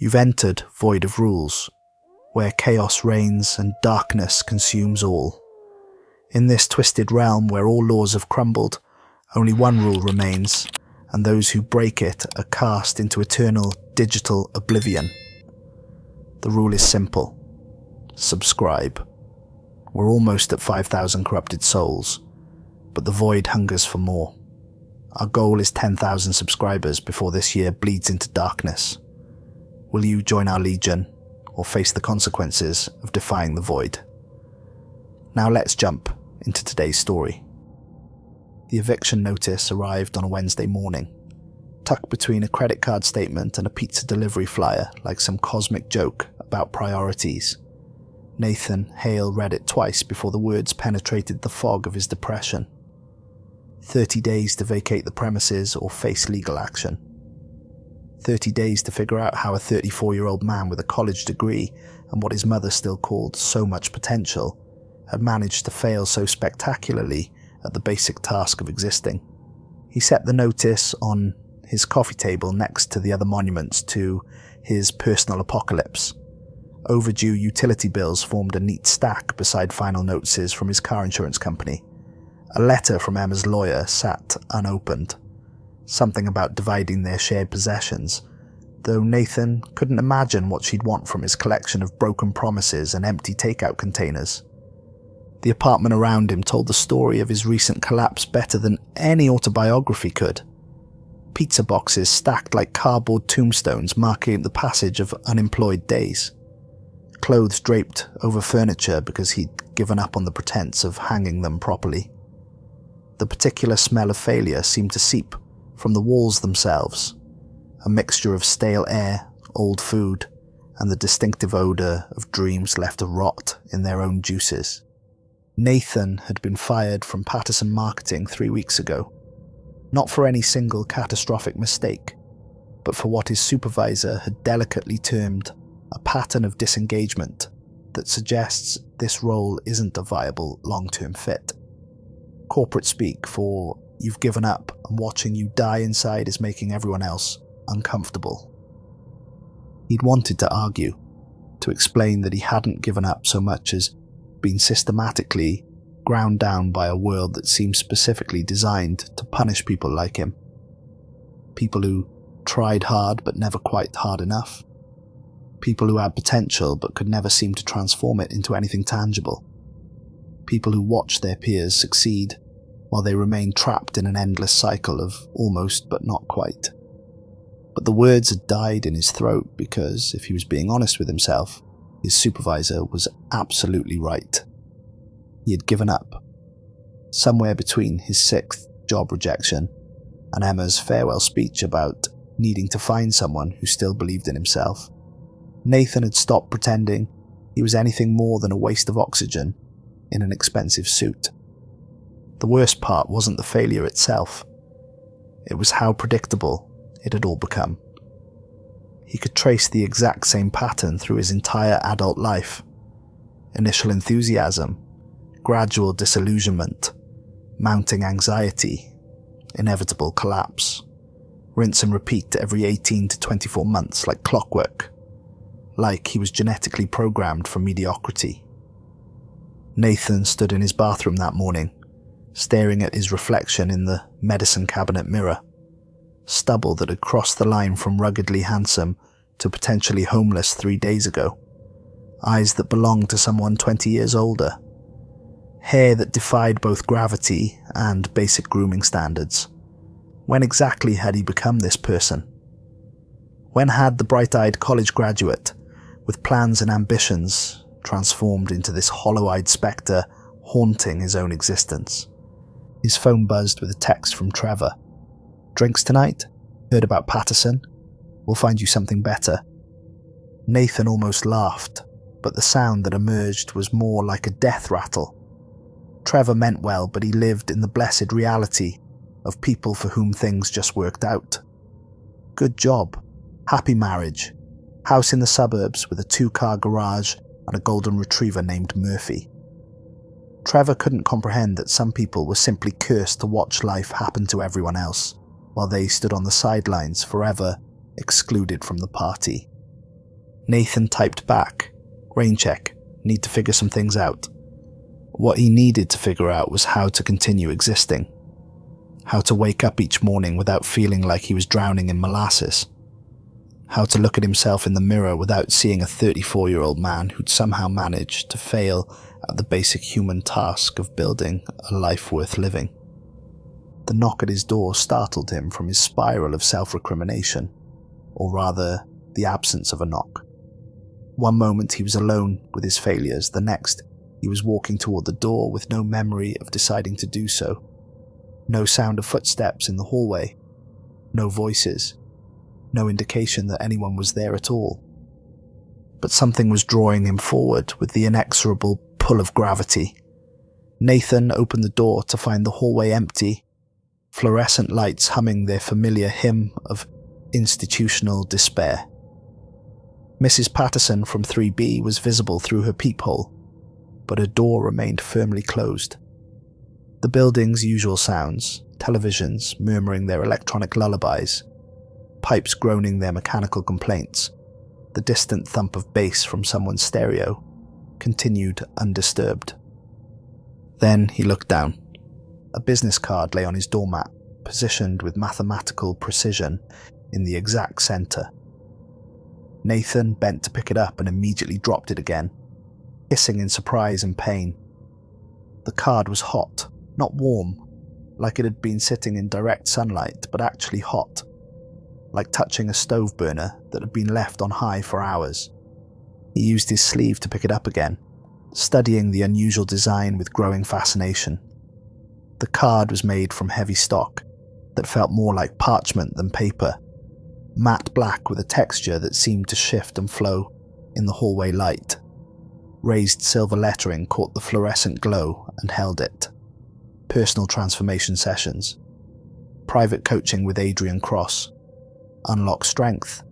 You've entered Void of Rules, where chaos reigns and darkness consumes all. In this twisted realm where all laws have crumbled, only one rule remains, and those who break it are cast into eternal digital oblivion. The rule is simple. Subscribe. We're almost at 5,000 corrupted souls, but the Void hungers for more. Our goal is 10,000 subscribers before this year bleeds into darkness. Will you join our legion, or face the consequences of defying the Void? Now let's jump into today's story. The eviction notice arrived on a Wednesday morning, tucked between a credit card statement and a pizza delivery flyer like some cosmic joke about priorities. Nathan Hale read it twice before the words penetrated the fog of his depression. 30 days to vacate the premises or face legal action. 30 days to figure out how a 34-year-old man with a college degree and what his mother still called so much potential had managed to fail so spectacularly at the basic task of existing. He set the notice on his coffee table next to the other monuments to his personal apocalypse. Overdue utility bills formed a neat stack beside final notices from his car insurance company. A letter from Emma's lawyer sat unopened. Something about dividing their shared possessions, though Nathan couldn't imagine what she'd want from his collection of broken promises and empty takeout containers. The apartment around him told the story of his recent collapse better than any autobiography could. Pizza boxes stacked like cardboard tombstones marking the passage of unemployed days. Clothes draped over furniture because he'd given up on the pretense of hanging them properly. The particular smell of failure seemed to seep from the walls themselves, a mixture of stale air, old food, and the distinctive odour of dreams left to rot in their own juices. Nathan had been fired from Patterson Marketing 3 weeks ago, not for any single catastrophic mistake, but for what his supervisor had delicately termed a pattern of disengagement that suggests this role isn't a viable long-term fit. Corporate speak for you've given up and watching you die inside is making everyone else uncomfortable. He'd wanted to argue, to explain that he hadn't given up so much as been systematically ground down by a world that seemed specifically designed to punish people like him. People who tried hard but never quite hard enough. People who had potential but could never seem to transform it into anything tangible. People who watched their peers succeed while they remained trapped in an endless cycle of almost but not quite. But the words had died in his throat because, if he was being honest with himself, his supervisor was absolutely right. He had given up. Somewhere between his 6th job rejection and Emma's farewell speech about needing to find someone who still believed in himself, Nathan had stopped pretending he was anything more than a waste of oxygen in an expensive suit. The worst part wasn't the failure itself. It was how predictable it had all become. He could trace the exact same pattern through his entire adult life. Initial enthusiasm, gradual disillusionment, mounting anxiety, inevitable collapse. Rinse and repeat every 18 to 24 months like clockwork. Like he was genetically programmed for mediocrity. Nathan stood in his bathroom that morning, staring at his reflection in the medicine cabinet mirror. Stubble that had crossed the line from ruggedly handsome to potentially homeless 3 days ago. Eyes that belonged to someone 20 years older. Hair that defied both gravity and basic grooming standards. When exactly had he become this person? When had the bright-eyed college graduate, with plans and ambitions, transformed into this hollow-eyed spectre haunting his own existence? His phone buzzed with a text from Trevor. "Drinks tonight? Heard about Patterson? We'll find you something better." Nathan almost laughed, but the sound that emerged was more like a death rattle. Trevor meant well, but he lived in the blessed reality of people for whom things just worked out. Good job, happy marriage, house in the suburbs with a 2-car garage and a golden retriever named Murphy. Trevor couldn't comprehend that some people were simply cursed to watch life happen to everyone else, while they stood on the sidelines forever excluded from the party. Nathan typed back, "Rain check, need to figure some things out." What he needed to figure out was how to continue existing. How to wake up each morning without feeling like he was drowning in molasses. How to look at himself in the mirror without seeing a 34-year-old man who'd somehow managed to fail at the basic human task of building a life worth living. The knock at his door startled him from his spiral of self-recrimination, or rather, the absence of a knock. One moment he was alone with his failures, the next he was walking toward the door with no memory of deciding to do so. No sound of footsteps in the hallway. No voices. No indication that anyone was there at all. But something was drawing him forward with the inexorable pull of gravity. Nathan opened the door to find the hallway empty, fluorescent lights humming their familiar hymn of institutional despair. Mrs. Patterson from 3B was visible through her peephole, but her door remained firmly closed. The building's usual sounds, televisions murmuring their electronic lullabies, pipes groaning their mechanical complaints, the distant thump of bass from someone's stereo, continued undisturbed. Then he looked down. A business card lay on his doormat, positioned with mathematical precision in the exact center. Nathan bent to pick it up and immediately dropped it again, hissing in surprise and pain. The card was hot, not warm, like it had been sitting in direct sunlight, but actually hot, like touching a stove burner that had been left on high for hours. He used his sleeve to pick it up again, studying the unusual design with growing fascination. The card was made from heavy stock that felt more like parchment than paper, matte black with a texture that seemed to shift and flow in the hallway light. Raised silver lettering caught the fluorescent glow and held it. Personal transformation sessions. Private coaching with Adrian Cross. Unlock strength.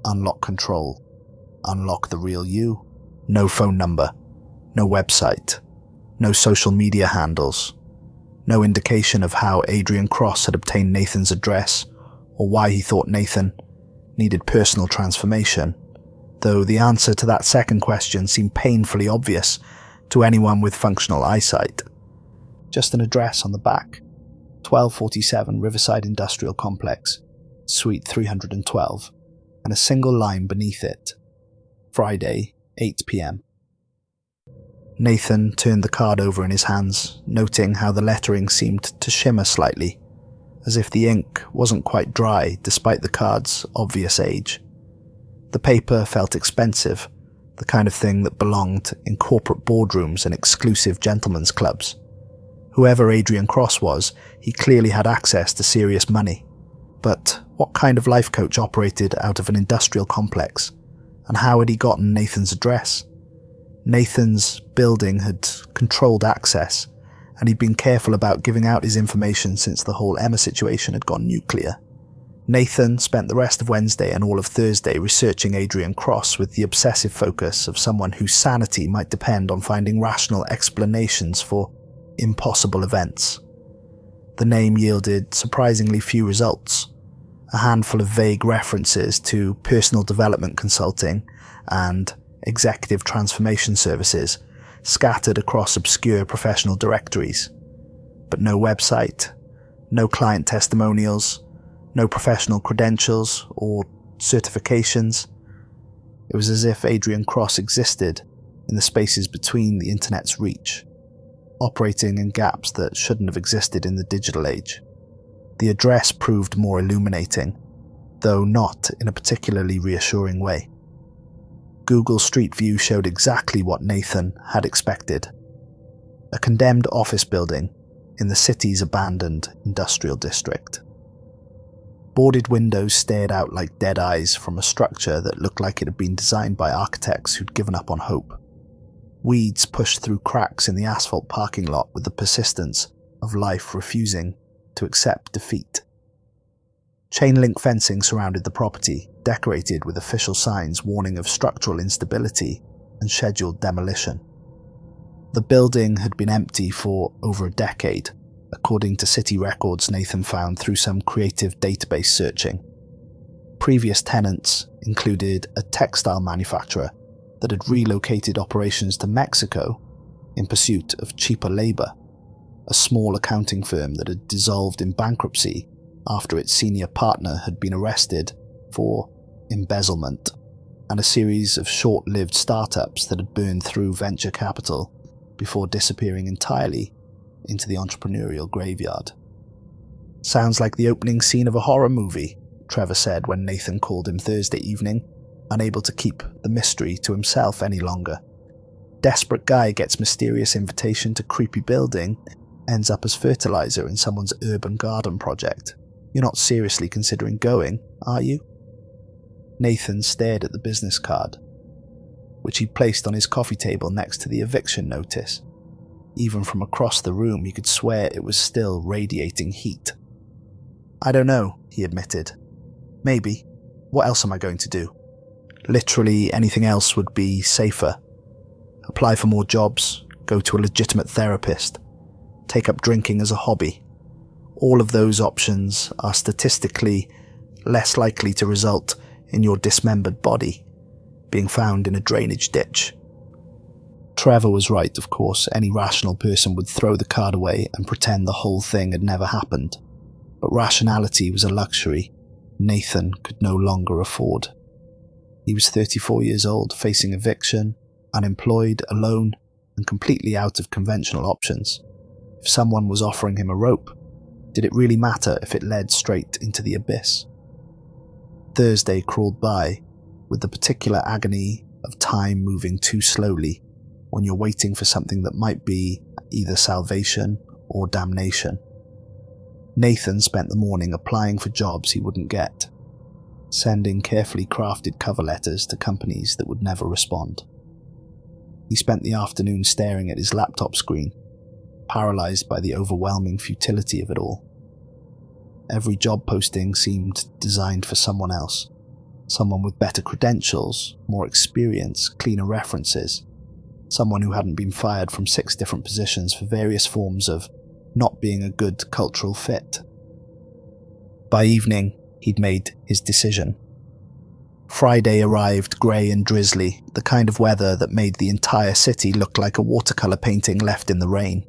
Unlock control. Unlock the real you. No phone number. No website. No social media handles. No indication of how Adrian Cross had obtained Nathan's address, or why he thought Nathan needed personal transformation, though the answer to that second question seemed painfully obvious to anyone with functional eyesight. Just an address on the back, 1247 Riverside Industrial Complex, Suite 312, and a single line beneath it, Friday, 8 p.m. Nathan turned the card over in his hands, noting how the lettering seemed to shimmer slightly, as if the ink wasn't quite dry despite the card's obvious age. The paper felt expensive, the kind of thing that belonged in corporate boardrooms and exclusive gentlemen's clubs. Whoever Adrian Cross was, he clearly had access to serious money. But what kind of life coach operated out of an industrial complex? And how had he gotten Nathan's address? Nathan's building had controlled access, and he'd been careful about giving out his information since the whole Emma situation had gone nuclear. Nathan spent the rest of Wednesday and all of Thursday researching Adrian Cross with the obsessive focus of someone whose sanity might depend on finding rational explanations for impossible events. The name yielded surprisingly few results, a handful of vague references to personal development consulting and executive transformation services scattered across obscure professional directories, but no website, no client testimonials, no professional credentials or certifications. It was as if Adrian Cross existed in the spaces between the internet's reach, operating in gaps that shouldn't have existed in the digital age. The address proved more illuminating, though not in a particularly reassuring way. Google Street View showed exactly what Nathan had expected. A condemned office building in the city's abandoned industrial district. Boarded windows stared out like dead eyes from a structure that looked like it had been designed by architects who'd given up on hope. Weeds pushed through cracks in the asphalt parking lot with the persistence of life refusing to accept defeat. Chain-link fencing surrounded the property, decorated with official signs warning of structural instability and scheduled demolition. The building had been empty for over a decade, according to city records Nathan found through some creative database searching. Previous tenants included a textile manufacturer that had relocated operations to Mexico in pursuit of cheaper labour, a small accounting firm that had dissolved in bankruptcy after its senior partner had been arrested for embezzlement, and a series of short-lived startups that had burned through venture capital before disappearing entirely into the entrepreneurial graveyard. "Sounds like the opening scene of a horror movie," Trevor said when Nathan called him Thursday evening, unable to keep the mystery to himself any longer. Desperate guy gets mysterious invitation to creepy building, ends up as fertilizer in someone's urban garden project. You're not seriously considering going, are you? Nathan stared at the business card, which he'd placed on his coffee table next to the eviction notice. Even from across the room, he could swear it was still radiating heat. "I don't know," he admitted. "Maybe. What else am I going to do?" Literally anything else would be safer. Apply for more jobs, go to a legitimate therapist, take up drinking as a hobby. All of those options are statistically less likely to result in your dismembered body being found in a drainage ditch. Trevor was right, of course. Any rational person would throw the card away and pretend the whole thing had never happened. But rationality was a luxury Nathan could no longer afford. He was 34 years old, facing eviction, unemployed, alone, and completely out of conventional options. If someone was offering him a rope, did it really matter if it led straight into the abyss? Thursday crawled by, with the particular agony of time moving too slowly when you're waiting for something that might be either salvation or damnation. Nathan spent the morning applying for jobs he wouldn't get, sending carefully crafted cover letters to companies that would never respond. He spent the afternoon staring at his laptop screen, paralysed by the overwhelming futility of it all. Every job posting seemed designed for someone else, someone with better credentials, more experience, cleaner references, someone who hadn't been fired from 6 different positions for various forms of not being a good cultural fit. By evening, he'd made his decision. Friday arrived grey and drizzly, the kind of weather that made the entire city look like a watercolour painting left in the rain.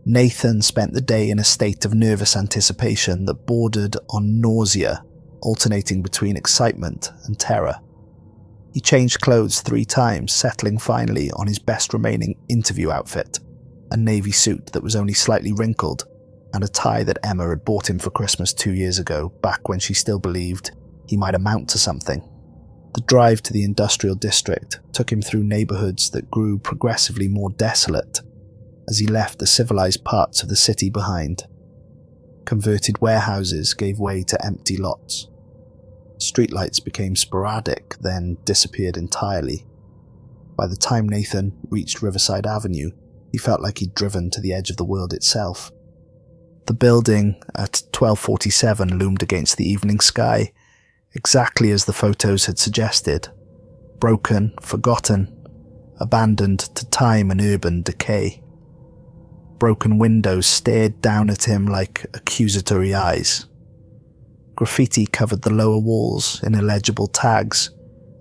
Nathan spent the day in a state of nervous anticipation that bordered on nausea, alternating between excitement and terror. He changed clothes 3 times, settling finally on his best remaining interview outfit, a navy suit that was only slightly wrinkled, and a tie that Emma had bought him for Christmas 2 years ago, back when she still believed he might amount to something. The drive to the industrial district took him through neighbourhoods that grew progressively more desolate as he left the civilized parts of the city behind. Converted warehouses gave way to empty lots. Streetlights became sporadic, then disappeared entirely. By the time Nathan reached Riverside Avenue, he felt like he'd driven to the edge of the world itself. The building at 1247 loomed against the evening sky, exactly as the photos had suggested. Broken, forgotten, abandoned to time and urban decay. Broken windows stared down at him like accusatory eyes. Graffiti covered the lower walls in illegible tags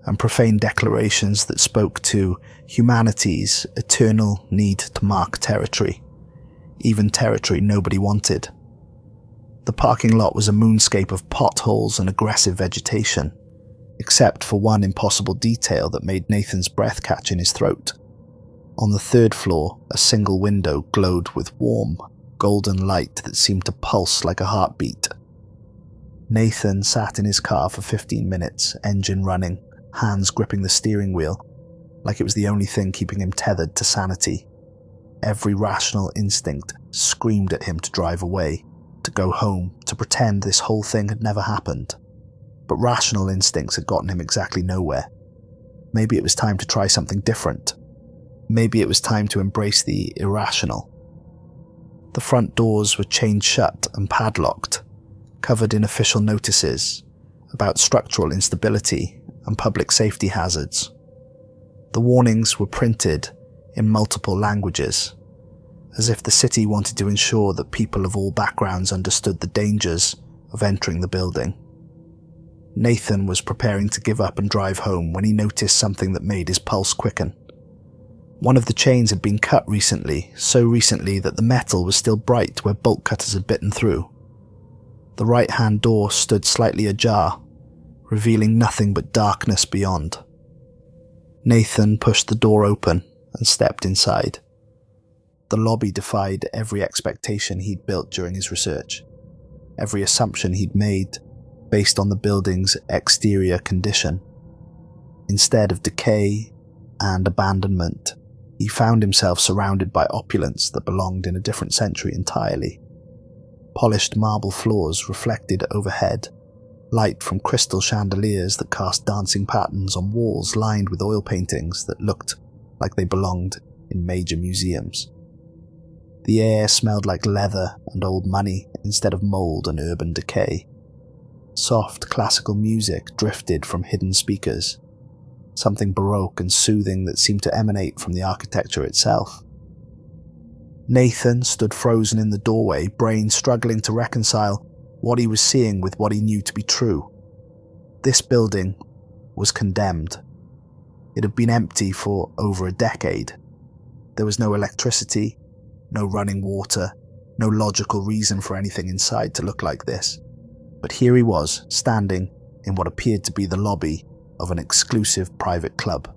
and profane declarations that spoke to humanity's eternal need to mark territory, even territory nobody wanted. The parking lot was a moonscape of potholes and aggressive vegetation, except for one impossible detail that made Nathan's breath catch in his throat. On the 3rd floor, a single window glowed with warm, golden light that seemed to pulse like a heartbeat. Nathan sat in his car for 15 minutes, engine running, hands gripping the steering wheel, like it was the only thing keeping him tethered to sanity. Every rational instinct screamed at him to drive away, to go home, to pretend this whole thing had never happened. But rational instincts had gotten him exactly nowhere. Maybe it was time to try something different. Maybe it was time to embrace the irrational. The front doors were chained shut and padlocked, covered in official notices about structural instability and public safety hazards. The warnings were printed in multiple languages, as if the city wanted to ensure that people of all backgrounds understood the dangers of entering the building. Nathan was preparing to give up and drive home when he noticed something that made his pulse quicken. One of the chains had been cut recently, so recently that the metal was still bright where bolt cutters had bitten through. The right-hand door stood slightly ajar, revealing nothing but darkness beyond. Nathan pushed the door open and stepped inside. The lobby defied every expectation he'd built during his research, every assumption he'd made based on the building's exterior condition. Instead of decay and abandonment, he found himself surrounded by opulence that belonged in a different century entirely. Polished marble floors reflected overhead, light from crystal chandeliers that cast dancing patterns on walls lined with oil paintings that looked like they belonged in major museums. The air smelled like leather and old money instead of mold and urban decay. Soft classical music drifted from hidden speakers, something baroque and soothing that seemed to emanate from the architecture itself. Nathan stood frozen in the doorway, brain struggling to reconcile what he was seeing with what he knew to be true. This building was condemned. It had been empty for over a decade. There was no electricity, no running water, no logical reason for anything inside to look like this. But here he was, standing in what appeared to be the lobby of an exclusive private club.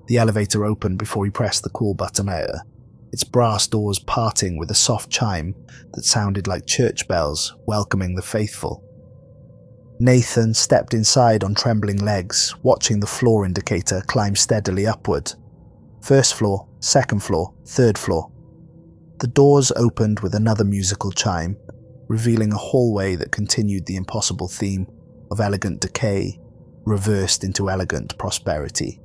The elevator opened before he pressed the call button later, its brass doors parting with a soft chime that sounded like church bells welcoming the faithful. Nathan stepped inside on trembling legs, watching the floor indicator climb steadily upward. First floor, second floor, third floor. The doors opened with another musical chime, revealing a hallway that continued the impossible theme of elegant decay reversed into elegant prosperity.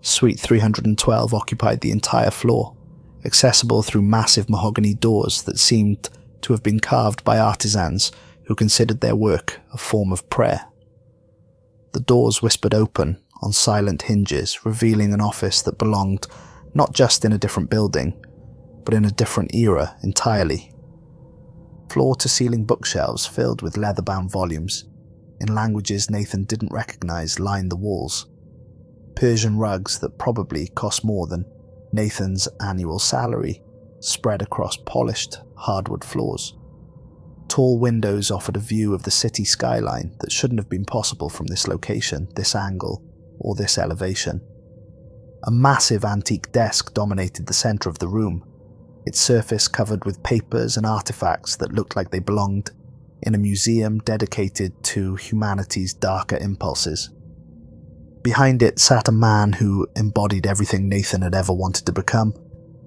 Suite 312 occupied the entire floor, accessible through massive mahogany doors that seemed to have been carved by artisans who considered their work a form of prayer. The doors whispered open on silent hinges, revealing an office that belonged not just in a different building, but in a different era entirely. Floor-to-ceiling bookshelves filled with leather-bound volumes, in languages Nathan didn't recognize, lined the walls. Persian rugs that probably cost more than Nathan's annual salary spread across polished hardwood floors. Tall windows offered a view of the city skyline that shouldn't have been possible from this location, this angle, or this elevation. A massive antique desk dominated the center of the room, its surface covered with papers and artifacts that looked like they belonged in a museum dedicated to humanity's darker impulses. Behind it sat a man who embodied everything Nathan had ever wanted to become,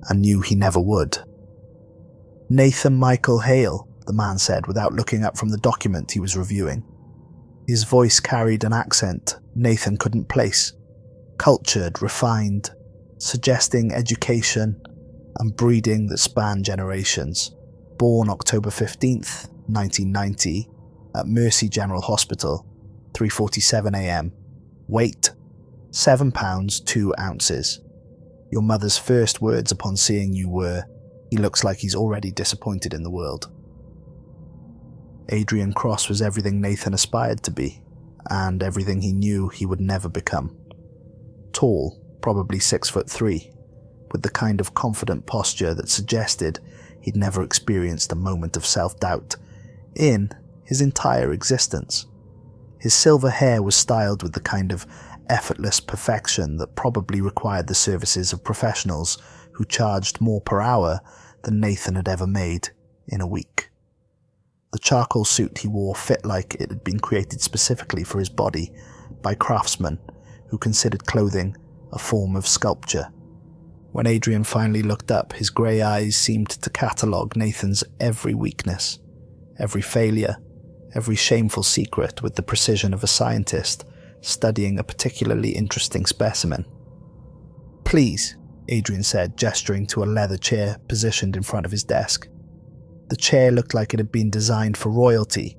and knew he never would. "Nathan Michael Hale," the man said without looking up from the document he was reviewing. His voice carried an accent Nathan couldn't place, cultured, refined, suggesting education and breeding that spanned generations. Born October 15th, 1990, at Mercy General Hospital, 3:47 a.m. Weight, 7 pounds 2 ounces. Your mother's first words upon seeing you were, "He looks like he's already disappointed in the world." Adrian Cross was everything Nathan aspired to be, and everything he knew he would never become. Tall, probably 6'3", with the kind of confident posture that suggested he'd never experienced a moment of self-doubt in his entire existence. His silver hair was styled with the kind of effortless perfection that probably required the services of professionals who charged more per hour than Nathan had ever made in a week. The charcoal suit he wore fit like it had been created specifically for his body by craftsmen who considered clothing a form of sculpture. When Adrien finally looked up, his grey eyes seemed to catalogue Nathan's every weakness, every failure, every shameful secret with the precision of a scientist studying a particularly interesting specimen. "Please," Adrien said, gesturing to a leather chair positioned in front of his desk. The chair looked like it had been designed for royalty,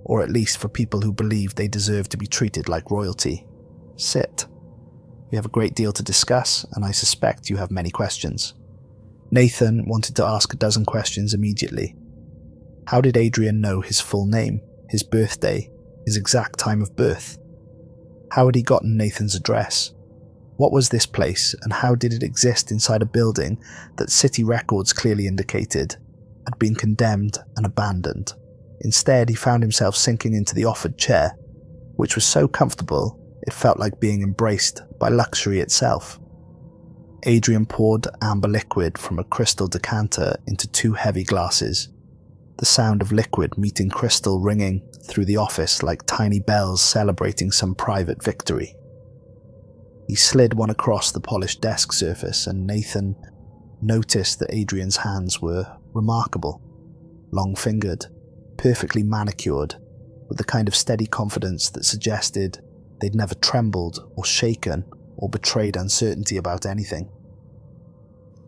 or at least for people who believed they deserved to be treated like royalty. "Sit. We have a great deal to discuss, and I suspect you have many questions." Nathan wanted to ask a dozen questions immediately. How did Adrien know his full name, his birthday, his exact time of birth. How had he gotten Nathan's address? What was this place, and how did it exist inside a building that city records clearly indicated had been condemned and abandoned? Instead, he found himself sinking into the offered chair, which was so comfortable it felt like being embraced by luxury itself. Adrien poured amber liquid from a crystal decanter into 2 heavy glasses, the sound of liquid meeting crystal ringing through the office like tiny bells celebrating some private victory. He slid one across the polished desk surface, and Nathan noticed that Adrian's hands were remarkable, long-fingered, perfectly manicured, with the kind of steady confidence that suggested they'd never trembled or shaken or betrayed uncertainty about anything.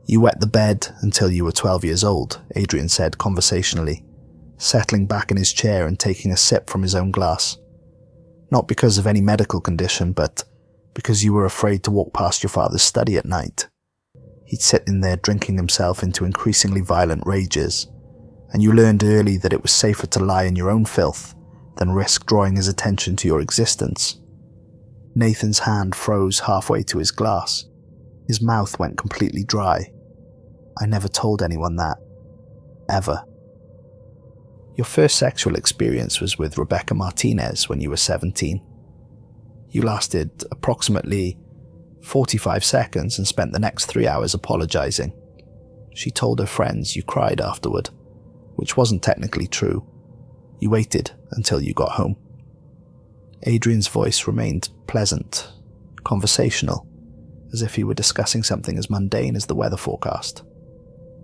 "You wet the bed until you were 12 years old," Adrien said conversationally, settling back in his chair and taking a sip from his own glass. "Not because of any medical condition, but because you were afraid to walk past your father's study at night. He'd sit in there drinking himself into increasingly violent rages, and you learned early that it was safer to lie in your own filth than risk drawing his attention to your existence." Nathan's hand froze halfway to his glass. His mouth went completely dry. "I never told anyone that. Ever." "Your first sexual experience was with Rebecca Martinez when you were 17. You lasted approximately 45 seconds and spent the next 3 hours apologizing. She told her friends you cried afterward, which wasn't technically true. You waited until you got home." Adrian's voice remained pleasant, conversational, as if he were discussing something as mundane as the weather forecast.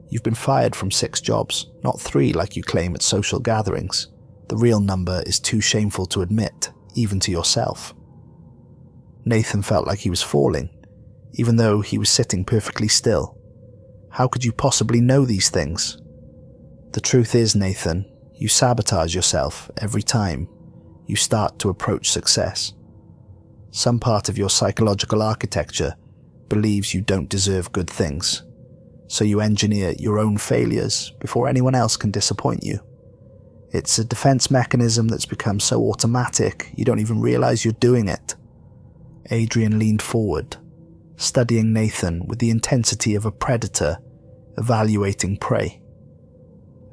"You've been fired from 6 jobs, not 3 like you claim at social gatherings. The real number is too shameful to admit, even to yourself." Nathan felt like he was falling, even though he was sitting perfectly still. How could you possibly know these things? "The truth is, Nathan, you sabotage yourself every time you start to approach success. Some part of your psychological architecture believes you don't deserve good things, so you engineer your own failures before anyone else can disappoint you. It's a defense mechanism that's become so automatic you don't even realize you're doing it." Adrien leaned forward, studying Nathan with the intensity of a predator evaluating prey.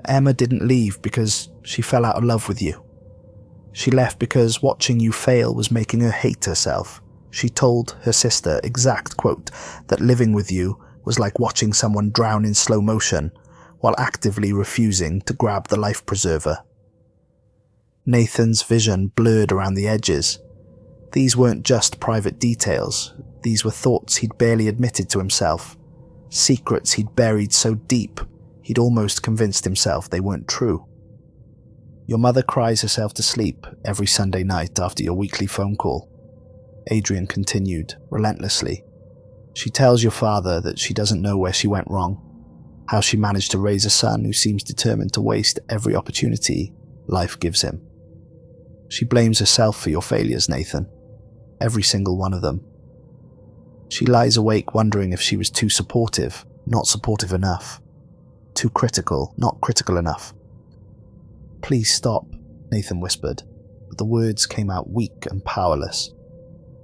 "Emma didn't leave because she fell out of love with you. She left because watching you fail was making her hate herself. She told her sister, exact quote, that living with you was like watching someone drown in slow motion while actively refusing to grab the life preserver." Nathan's vision blurred around the edges. These weren't just private details. These were thoughts he'd barely admitted to himself. Secrets he'd buried so deep, he'd almost convinced himself they weren't true. "Your mother cries herself to sleep every Sunday night after your weekly phone call," Adrien continued, relentlessly. "She tells your father that she doesn't know where she went wrong, how she managed to raise a son who seems determined to waste every opportunity life gives him. She blames herself for your failures, Nathan. Every single one of them. She lies awake wondering if she was too supportive, not supportive enough. Too critical, not critical enough." "Please stop," Nathan whispered, but the words came out weak and powerless,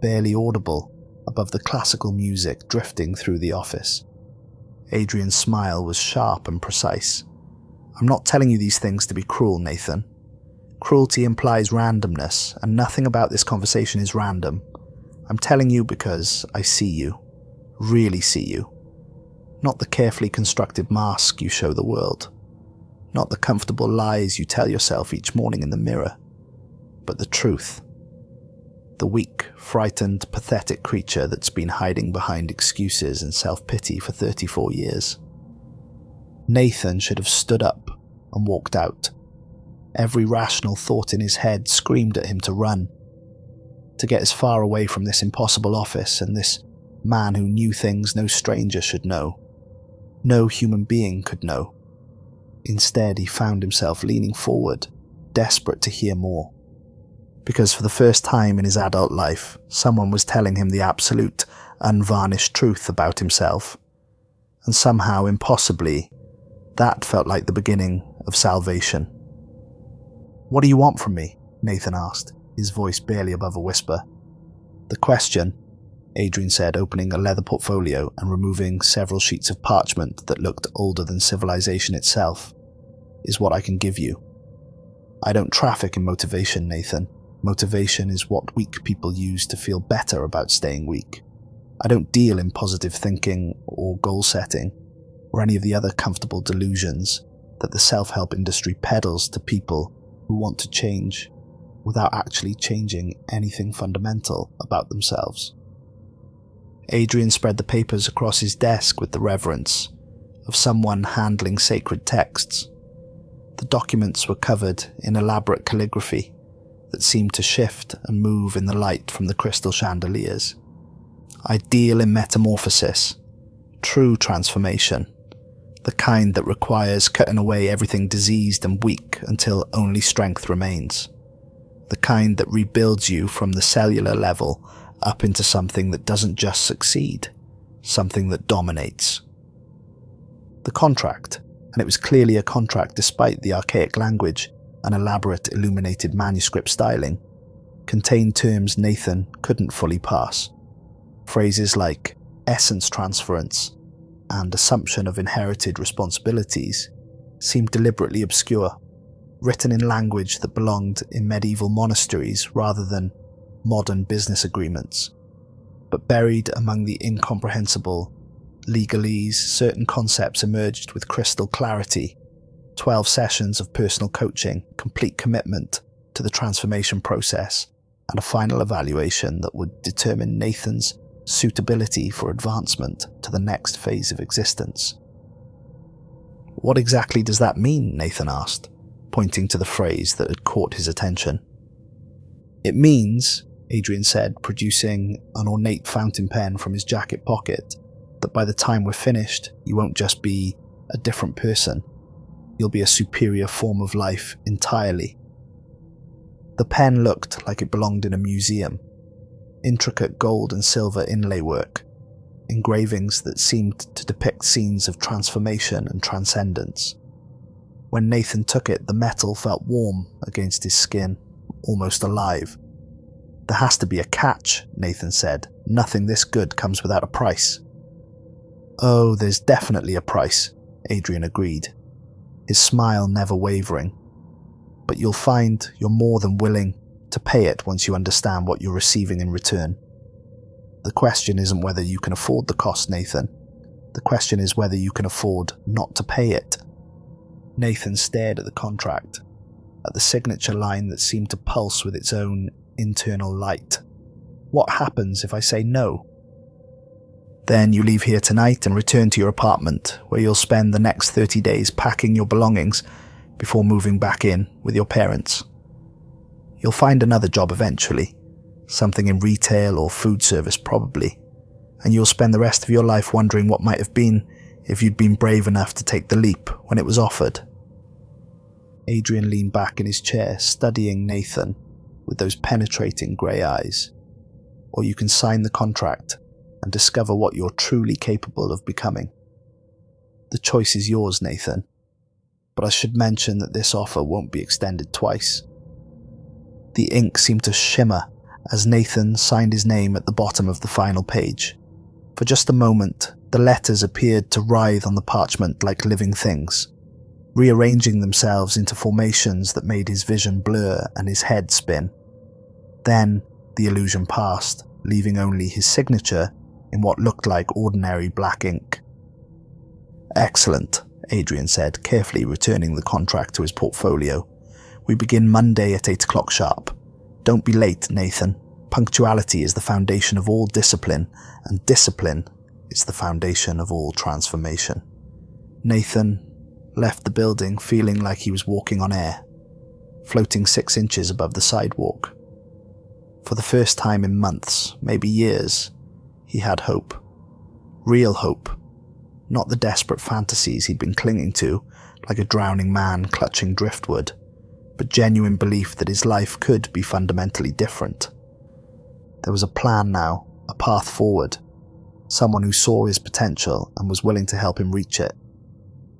barely audible above the classical music drifting through the office. Adrian's smile was sharp and precise. "I'm not telling you these things to be cruel, Nathan. Cruelty implies randomness, and nothing about this conversation is random. I'm telling you because I see you, really see you. Not the carefully constructed mask you show the world. Not the comfortable lies you tell yourself each morning in the mirror, but the truth. The weak, frightened, pathetic creature that's been hiding behind excuses and self-pity for 34 years. Nathan should have stood up and walked out. Every rational thought in his head screamed at him to run, to get as far away from this impossible office and this man who knew things no stranger should know. No human being could know. Instead, he found himself leaning forward, desperate to hear more. Because for the first time in his adult life, someone was telling him the absolute, unvarnished truth about himself. And somehow, impossibly, that felt like the beginning of salvation. "What do you want from me?" Nathan asked. his voice barely above a whisper. "The question," Adrien said, opening a leather portfolio and removing several sheets of parchment that looked older than civilization itself, "is what I can give you. I don't traffic in motivation, Nathan. Motivation is what weak people use to feel better about staying weak. I don't deal in positive thinking or goal setting, or any of the other comfortable delusions that the self-help industry peddles to people who want to change without actually changing anything fundamental about themselves." Adrien spread the papers across his desk with the reverence of someone handling sacred texts. The documents were covered in elaborate calligraphy that seemed to shift and move in the light from the crystal chandeliers. "I deal in metamorphosis, true transformation, the kind that requires cutting away everything diseased and weak until only strength remains. The kind that rebuilds you from the cellular level up into something that doesn't just succeed, something that dominates." The contract, and it was clearly a contract despite the archaic language and elaborate illuminated manuscript styling, contained terms Nathan couldn't fully parse. Phrases like essence transference and assumption of inherited responsibilities seemed deliberately obscure, written in language that belonged in medieval monasteries rather than modern business agreements. But buried among the incomprehensible legalese, certain concepts emerged with crystal clarity: 12 sessions of personal coaching, complete commitment to the transformation process, and a final evaluation that would determine Nathan's suitability for advancement to the next phase of existence. "What exactly does that mean?" Nathan asked, pointing to the phrase that had caught his attention. "It means," Adrien said, producing an ornate fountain pen from his jacket pocket, "that by the time we're finished, you won't just be a different person. You'll be a superior form of life entirely." The pen looked like it belonged in a museum. Intricate gold and silver inlay work, engravings that seemed to depict scenes of transformation and transcendence. When Nathan took it, the metal felt warm against his skin, almost alive. "There has to be a catch," Nathan said. "Nothing this good comes without a price." "Oh, there's definitely a price," Adrien agreed, his smile never wavering. "But you'll find you're more than willing to pay it once you understand what you're receiving in return. The question isn't whether you can afford the cost, Nathan. The question is whether you can afford not to pay it." Nathan stared at the contract, at the signature line that seemed to pulse with its own internal light. "What happens if I say no?" "Then you leave here tonight and return to your apartment, where you'll spend the next 30 days packing your belongings before moving back in with your parents. You'll find another job eventually, something in retail or food service probably, and you'll spend the rest of your life wondering what might have been if you'd been brave enough to take the leap when it was offered." Adrien leaned back in his chair, studying Nathan with those penetrating grey eyes. "Or you can sign the contract and discover what you're truly capable of becoming. The choice is yours, Nathan, but I should mention that this offer won't be extended twice." The ink seemed to shimmer as Nathan signed his name at the bottom of the final page. For just a moment, the letters appeared to writhe on the parchment like living things, rearranging themselves into formations that made his vision blur and his head spin. Then the illusion passed, leaving only his signature in what looked like ordinary black ink. "Excellent," Adrien said, carefully returning the contract to his portfolio. "We begin Monday at 8 o'clock sharp. Don't be late, Nathan. Punctuality is the foundation of all discipline, and discipline is the foundation of all transformation." Nathan left the building feeling like he was walking on air, floating 6 inches above the sidewalk. For the first time in months, maybe years, he had hope. Real hope. Not the desperate fantasies he'd been clinging to, like a drowning man clutching driftwood, but genuine belief that his life could be fundamentally different. There was a plan now, a path forward. Someone who saw his potential and was willing to help him reach it.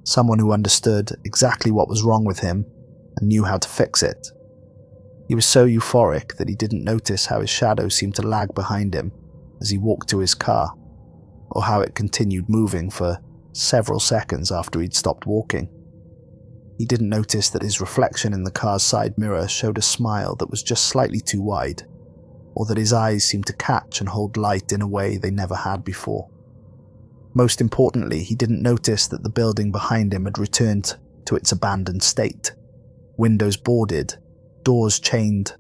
Someone who understood exactly what was wrong with him and knew how to fix it. He was so euphoric that he didn't notice how his shadow seemed to lag behind him as he walked to his car, or how it continued moving for several seconds after he'd stopped walking. He didn't notice that his reflection in the car's side mirror showed a smile that was just slightly too wide, or that his eyes seemed to catch and hold light in a way they never had before. Most importantly, he didn't notice that the building behind him had returned to its abandoned state. Windows boarded, doors chained,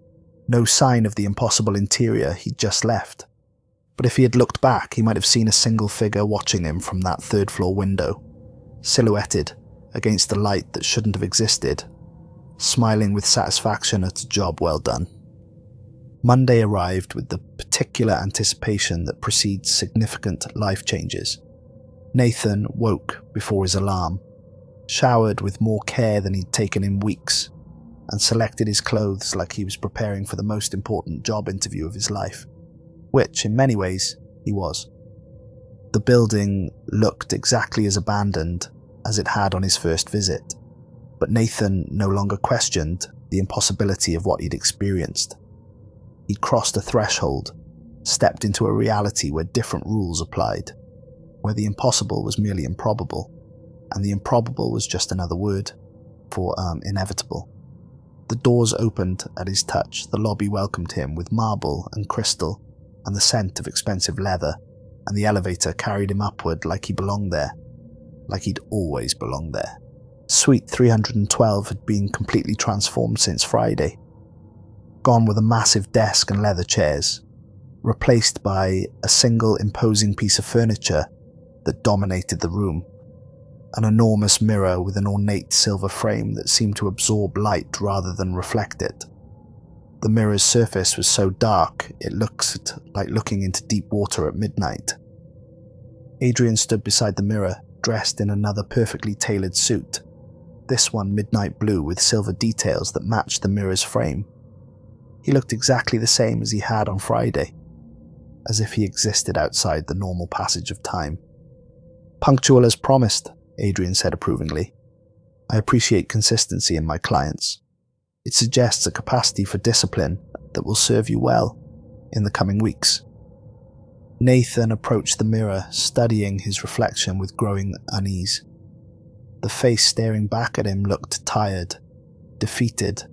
no sign of the impossible interior he'd just left. But if he had looked back, he might have seen a single figure watching him from that third-floor window, silhouetted against the light that shouldn't have existed, smiling with satisfaction at a job well done. Monday arrived with the particular anticipation that precedes significant life changes. Nathan woke before his alarm, showered with more care than he'd taken in weeks, and selected his clothes like he was preparing for the most important job interview of his life, which, in many ways, he was. The building looked exactly as abandoned as it had on his first visit, but Nathan no longer questioned the impossibility of what he'd experienced. He'd crossed a threshold, stepped into a reality where different rules applied, where the impossible was merely improbable, and the improbable was just another word for inevitable. The doors opened at his touch, the lobby welcomed him with marble and crystal and the scent of expensive leather, and the elevator carried him upward like he belonged there, like he'd always belonged there. Suite 312 had been completely transformed since Friday. Gone were the massive desk and leather chairs, replaced by a single imposing piece of furniture that dominated the room. An enormous mirror with an ornate silver frame that seemed to absorb light rather than reflect it. The mirror's surface was so dark it looked like looking into deep water at midnight. Adrien stood beside the mirror, dressed in another perfectly tailored suit, this one midnight blue with silver details that matched the mirror's frame. He looked exactly the same as he had on Friday, as if he existed outside the normal passage of time. "Punctual as promised," Adrien said approvingly. "I appreciate consistency in my clients. It suggests a capacity for discipline that will serve you well in the coming weeks." Nathan approached the mirror, studying his reflection with growing unease. The face staring back at him looked tired, defeated,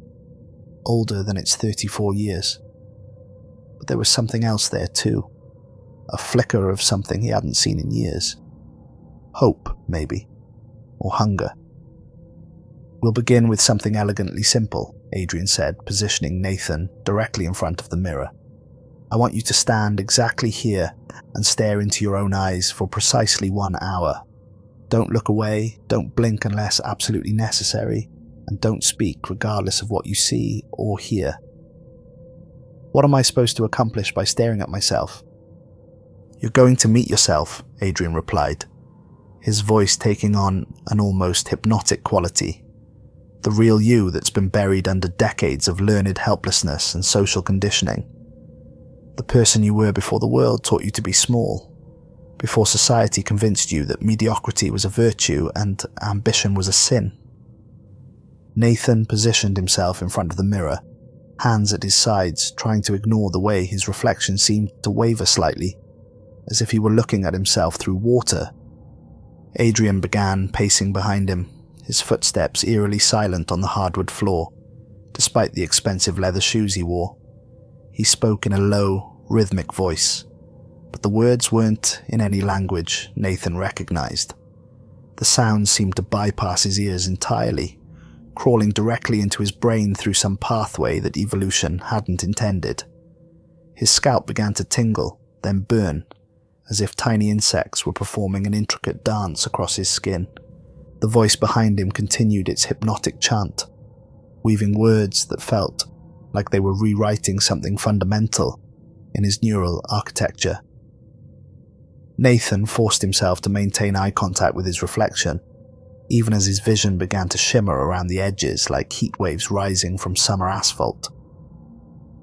older than its 34 years. But there was something else there too, a flicker of something he hadn't seen in years. Hope, maybe, or hunger. "We'll begin with something elegantly simple," Adrien said, positioning Nathan directly in front of the mirror. "I want you to stand exactly here and stare into your own eyes for precisely 1 hour. Don't look away, don't blink unless absolutely necessary, and don't speak regardless of what you see or hear." "What am I supposed to accomplish by staring at myself?" "You're going to meet yourself," Adrien replied, his voice taking on an almost hypnotic quality. "The real you that's been buried under decades of learned helplessness and social conditioning. The person you were before the world taught you to be small, before society convinced you that mediocrity was a virtue and ambition was a sin." Nathan positioned himself in front of the mirror, hands at his sides, trying to ignore the way his reflection seemed to waver slightly, as if he were looking at himself through water. Adrien began pacing behind him, his footsteps eerily silent on the hardwood floor, despite the expensive leather shoes he wore. He spoke in a low, rhythmic voice, but the words weren't in any language Nathan recognized. The sounds seemed to bypass his ears entirely, crawling directly into his brain through some pathway that evolution hadn't intended. His scalp began to tingle, then burn, as if tiny insects were performing an intricate dance across his skin. The voice behind him continued its hypnotic chant, weaving words that felt like they were rewriting something fundamental in his neural architecture. Nathan forced himself to maintain eye contact with his reflection, even as his vision began to shimmer around the edges like heat waves rising from summer asphalt.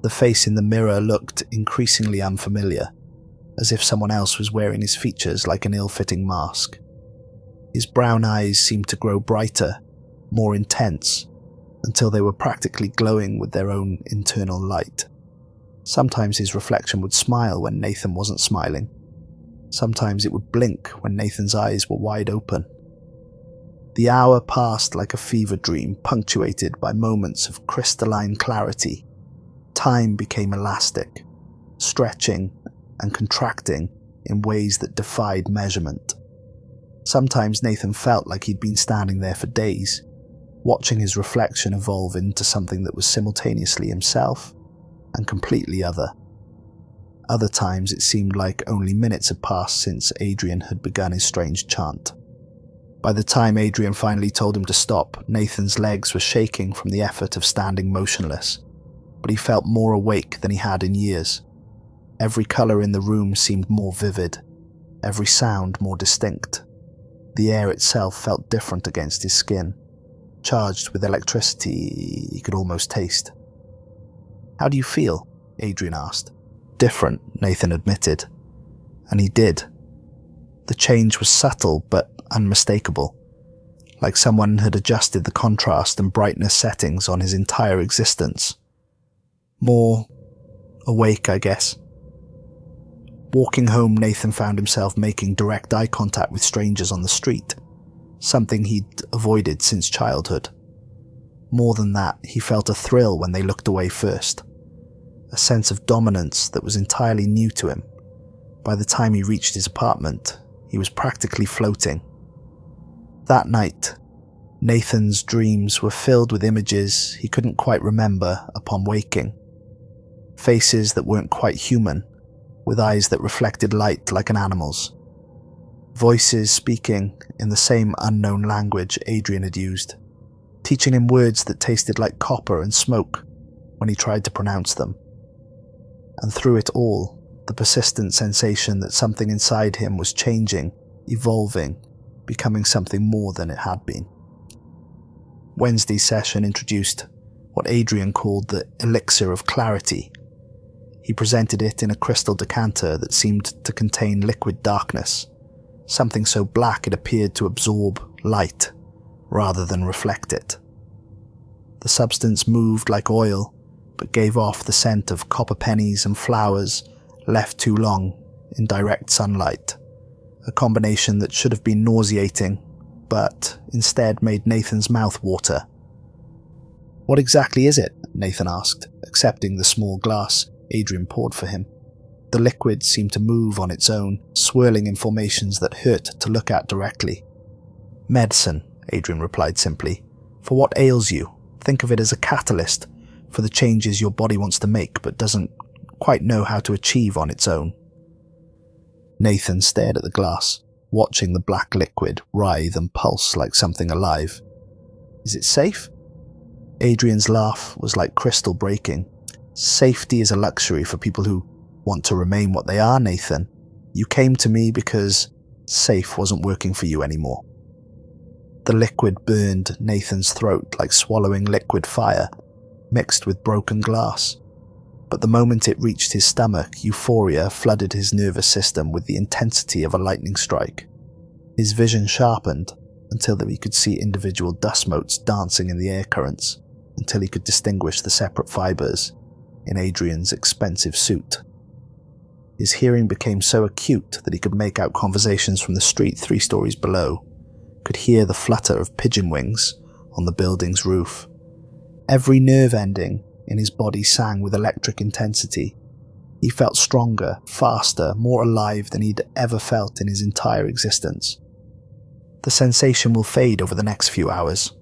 The face in the mirror looked increasingly unfamiliar, as if someone else was wearing his features like an ill-fitting mask. His brown eyes seemed to grow brighter, more intense, and until they were practically glowing with their own internal light. Sometimes his reflection would smile when Nathan wasn't smiling. Sometimes it would blink when Nathan's eyes were wide open. The hour passed like a fever dream, punctuated by moments of crystalline clarity. Time became elastic, stretching and contracting in ways that defied measurement. Sometimes Nathan felt like he'd been standing there for days, watching his reflection evolve into something that was simultaneously himself and completely other. Other times it seemed like only minutes had passed since Adrien had begun his strange chant. By the time Adrien finally told him to stop, Nathan's legs were shaking from the effort of standing motionless, but he felt more awake than he had in years. Every colour in the room seemed more vivid, every sound more distinct. The air itself felt different against his skin, charged with electricity he could almost taste. "How do you feel?" Adrien asked. "Different," Nathan admitted. And he did. The change was subtle but unmistakable, like someone had adjusted the contrast and brightness settings on his entire existence. More awake, I guess. Walking home, Nathan found himself making direct eye contact with strangers on the street, something he'd avoided since childhood. More than that, he felt a thrill when they looked away first, a sense of dominance that was entirely new to him. By the time he reached his apartment, he was practically floating. That night, Nathan's dreams were filled with images he couldn't quite remember upon waking. Faces that weren't quite human, with eyes that reflected light like an animal's. Voices speaking in the same unknown language Adrien had used, teaching him words that tasted like copper and smoke when he tried to pronounce them. And through it all, the persistent sensation that something inside him was changing, evolving, becoming something more than it had been. Wednesday's session introduced what Adrien called the elixir of clarity. He presented it in a crystal decanter that seemed to contain liquid darkness, something so black it appeared to absorb light rather than reflect it. The substance moved like oil, but gave off the scent of copper pennies and flowers left too long in direct sunlight, a combination that should have been nauseating, but instead made Nathan's mouth water. "What exactly is it?" Nathan asked, accepting the small glass Adrien poured for him. The liquid seemed to move on its own, swirling in formations that hurt to look at directly. "Medicine," Adrien replied simply. "For what ails you. Think of it as a catalyst for the changes your body wants to make but doesn't quite know how to achieve on its own." Nathan stared at the glass, watching the black liquid writhe and pulse like something alive. "Is it safe?" Adrien's laugh was like crystal breaking. "Safety is a luxury for people who want to remain what they are, Nathan. You came to me because safe wasn't working for you anymore." The liquid burned Nathan's throat like swallowing liquid fire, mixed with broken glass. But the moment it reached his stomach, euphoria flooded his nervous system with the intensity of a lightning strike. His vision sharpened until he could see individual dust motes dancing in the air currents, until he could distinguish the separate fibers in Adrien's expensive suit. His hearing became so acute that he could make out conversations from the street 3 stories below, could hear the flutter of pigeon wings on the building's roof. Every nerve ending in his body sang with electric intensity. He felt stronger, faster, more alive than he'd ever felt in his entire existence. "The sensation will fade over the next few hours,"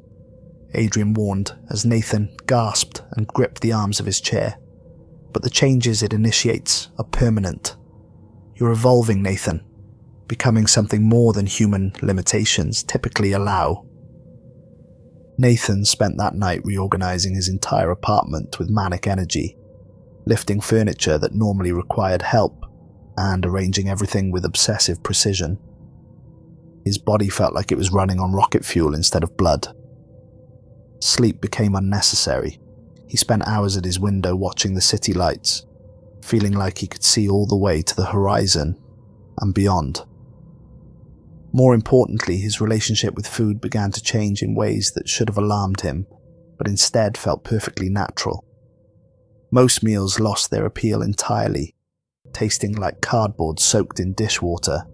Adrien warned as Nathan gasped and gripped the arms of his chair. "But the changes it initiates are permanent. You're evolving, Nathan, becoming something more than human limitations typically allow." Nathan spent that night reorganizing his entire apartment with manic energy, lifting furniture that normally required help and arranging everything with obsessive precision. His body felt like it was running on rocket fuel instead of blood. Sleep became unnecessary. He spent hours at his window watching the city lights, feeling like he could see all the way to the horizon and beyond. More importantly, his relationship with food began to change in ways that should have alarmed him. but instead felt perfectly natural. Most meals lost their appeal entirely, tasting like cardboard soaked in dishwater.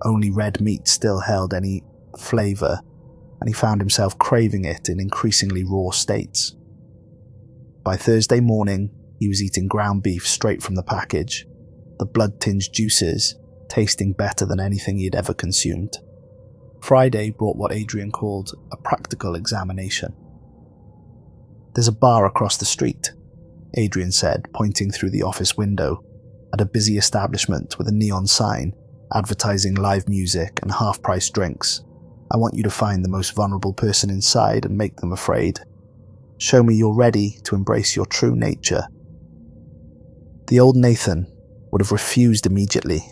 Only red meat still held any flavour, and he found himself craving it in increasingly raw states. By Thursday morning, he was eating ground beef straight from the package, the blood-tinged juices tasting better than anything he had ever consumed. Friday brought what Adrian called a practical examination. "There's a bar across the street," Adrian said, pointing through the office window at a busy establishment with a neon sign advertising live music and half-price drinks. "I want you to find the most vulnerable person inside and make them afraid. Show me you're ready to embrace your true nature." The old Nathan would have refused immediately.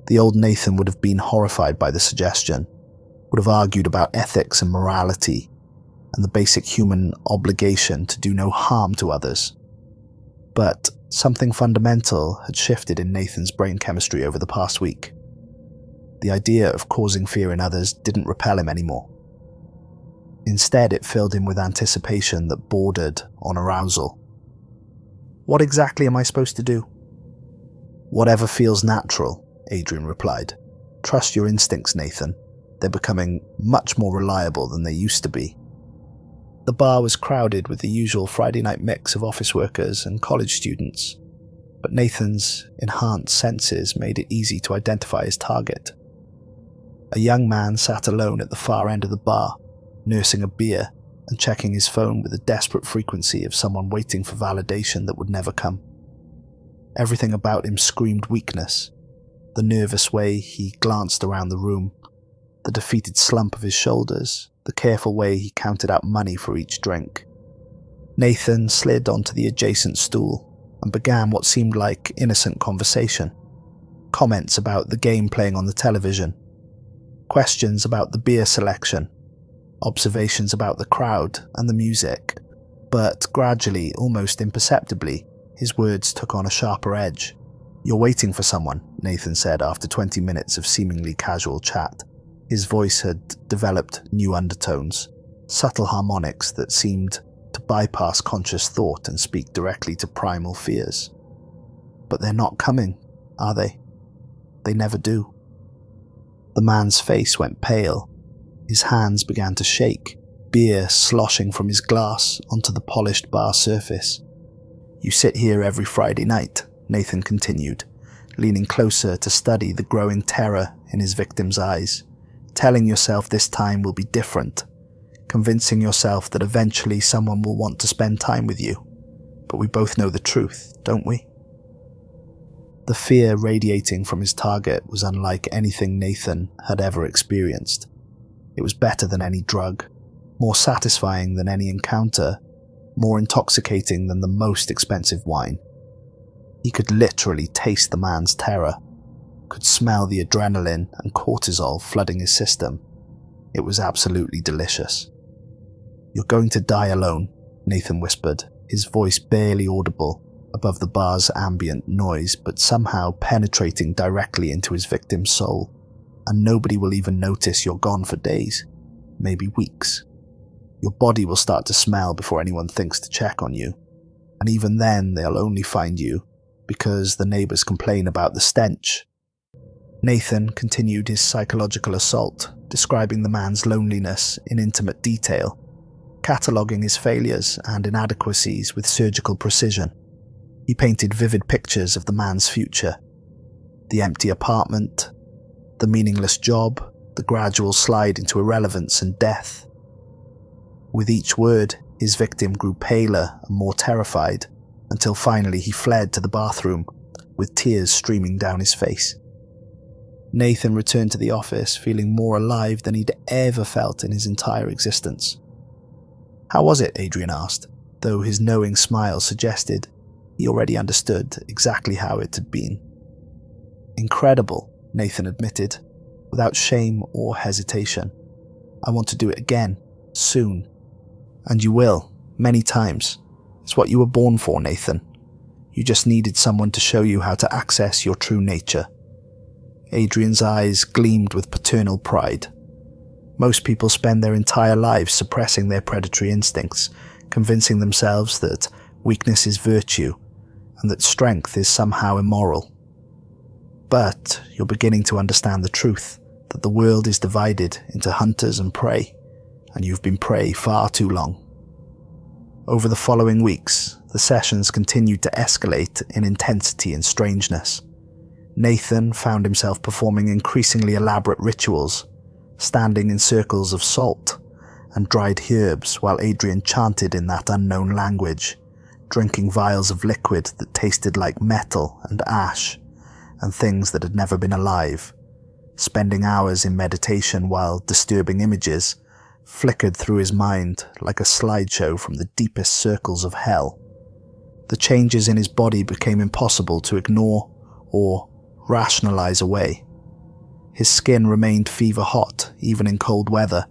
The old Nathan would have been horrified by the suggestion, would have argued about ethics and morality, and the basic human obligation to do no harm to others. But something fundamental had shifted in Nathan's brain chemistry over the past week. The idea of causing fear in others didn't repel him anymore. Instead, it filled him with anticipation that bordered on arousal. "What exactly am I supposed to do?" "Whatever feels natural," Adrian replied. "Trust your instincts, Nathan. They're becoming much more reliable than they used to be." The bar was crowded with the usual Friday night mix of office workers and college students, but Nathan's enhanced senses made it easy to identify his target. A young man sat alone at the far end of the bar, nursing a beer and checking his phone with the desperate frequency of someone waiting for validation that would never come. Everything about him screamed weakness. The nervous way he glanced around the room, the defeated slump of his shoulders, the careful way he counted out money for each drink. Nathan slid onto the adjacent stool and began what seemed like innocent conversation. Comments about the game playing on the television, questions about the beer selection, observations about the crowd and the music. But gradually, almost imperceptibly, his words took on a sharper edge. "You're waiting for someone," Nathan said after 20 minutes of seemingly casual chat. His voice had developed new undertones, subtle harmonics that seemed to bypass conscious thought and speak directly to primal fears. "But they're not coming, are they? They never do." The man's face went pale. His hands began to shake, beer sloshing from his glass onto the polished bar surface. "You sit here every Friday night," Nathan continued, leaning closer to study the growing terror in his victim's eyes, telling yourself this time will be different, convincing yourself that eventually someone will want to spend time with you. But we both know the truth, don't we? The fear radiating from his target was unlike anything Nathan had ever experienced. It was better than any drug, more satisfying than any encounter, more intoxicating than the most expensive wine. He could literally taste the man's terror, could smell the adrenaline and cortisol flooding his system. It was absolutely delicious. "You're going to die alone," Nathan whispered, his voice barely audible above the bar's ambient noise, but somehow penetrating directly into his victim's soul. "And nobody will even notice you're gone for days, maybe weeks. Your body will start to smell before anyone thinks to check on you. And even then, they'll only find you because the neighbors complain about the stench." Nathan continued his psychological assault, describing the man's loneliness in intimate detail, cataloguing his failures and inadequacies with surgical precision. He painted vivid pictures of the man's future: the empty apartment, the meaningless job, the gradual slide into irrelevance and death. With each word, his victim grew paler and more terrified, until finally he fled to the bathroom, with tears streaming down his face. Nathan returned to the office feeling more alive than he'd ever felt in his entire existence. "How was it?" Adrien asked, though his knowing smile suggested he already understood exactly how it had been. "Incredible," Nathan admitted, without shame or hesitation. "I want to do it again, soon." "And you will, many times. It's what you were born for, Nathan. You just needed someone to show you how to access your true nature." Adrian's eyes gleamed with paternal pride. Most people spend their entire lives suppressing their predatory instincts, convincing themselves that weakness is virtue and that strength is somehow immoral. But you're beginning to understand the truth, that the world is divided into hunters and prey, and you've been prey far too long. Over the following weeks, the sessions continued to escalate in intensity and strangeness. Nathan found himself performing increasingly elaborate rituals, standing in circles of salt and dried herbs while Adrien chanted in that unknown language, drinking vials of liquid that tasted like metal and ash and things that had never been alive, spending hours in meditation while disturbing images flickered through his mind like a slideshow from the deepest circles of hell. The changes in his body became impossible to ignore or rationalize away. His skin remained fever hot, even in cold weather,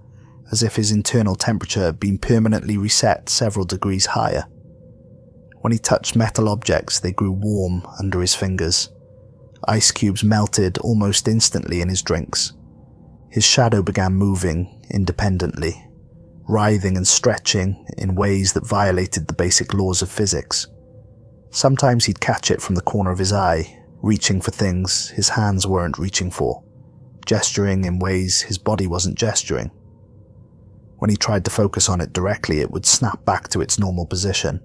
as if his internal temperature had been permanently reset several degrees higher. When he touched metal objects, they grew warm under his fingers. Ice cubes melted almost instantly in his drinks. His shadow began moving independently, writhing and stretching in ways that violated the basic laws of physics. Sometimes he'd catch it from the corner of his eye, reaching for things his hands weren't reaching for, gesturing in ways his body wasn't gesturing. When he tried to focus on it directly, it would snap back to its normal position,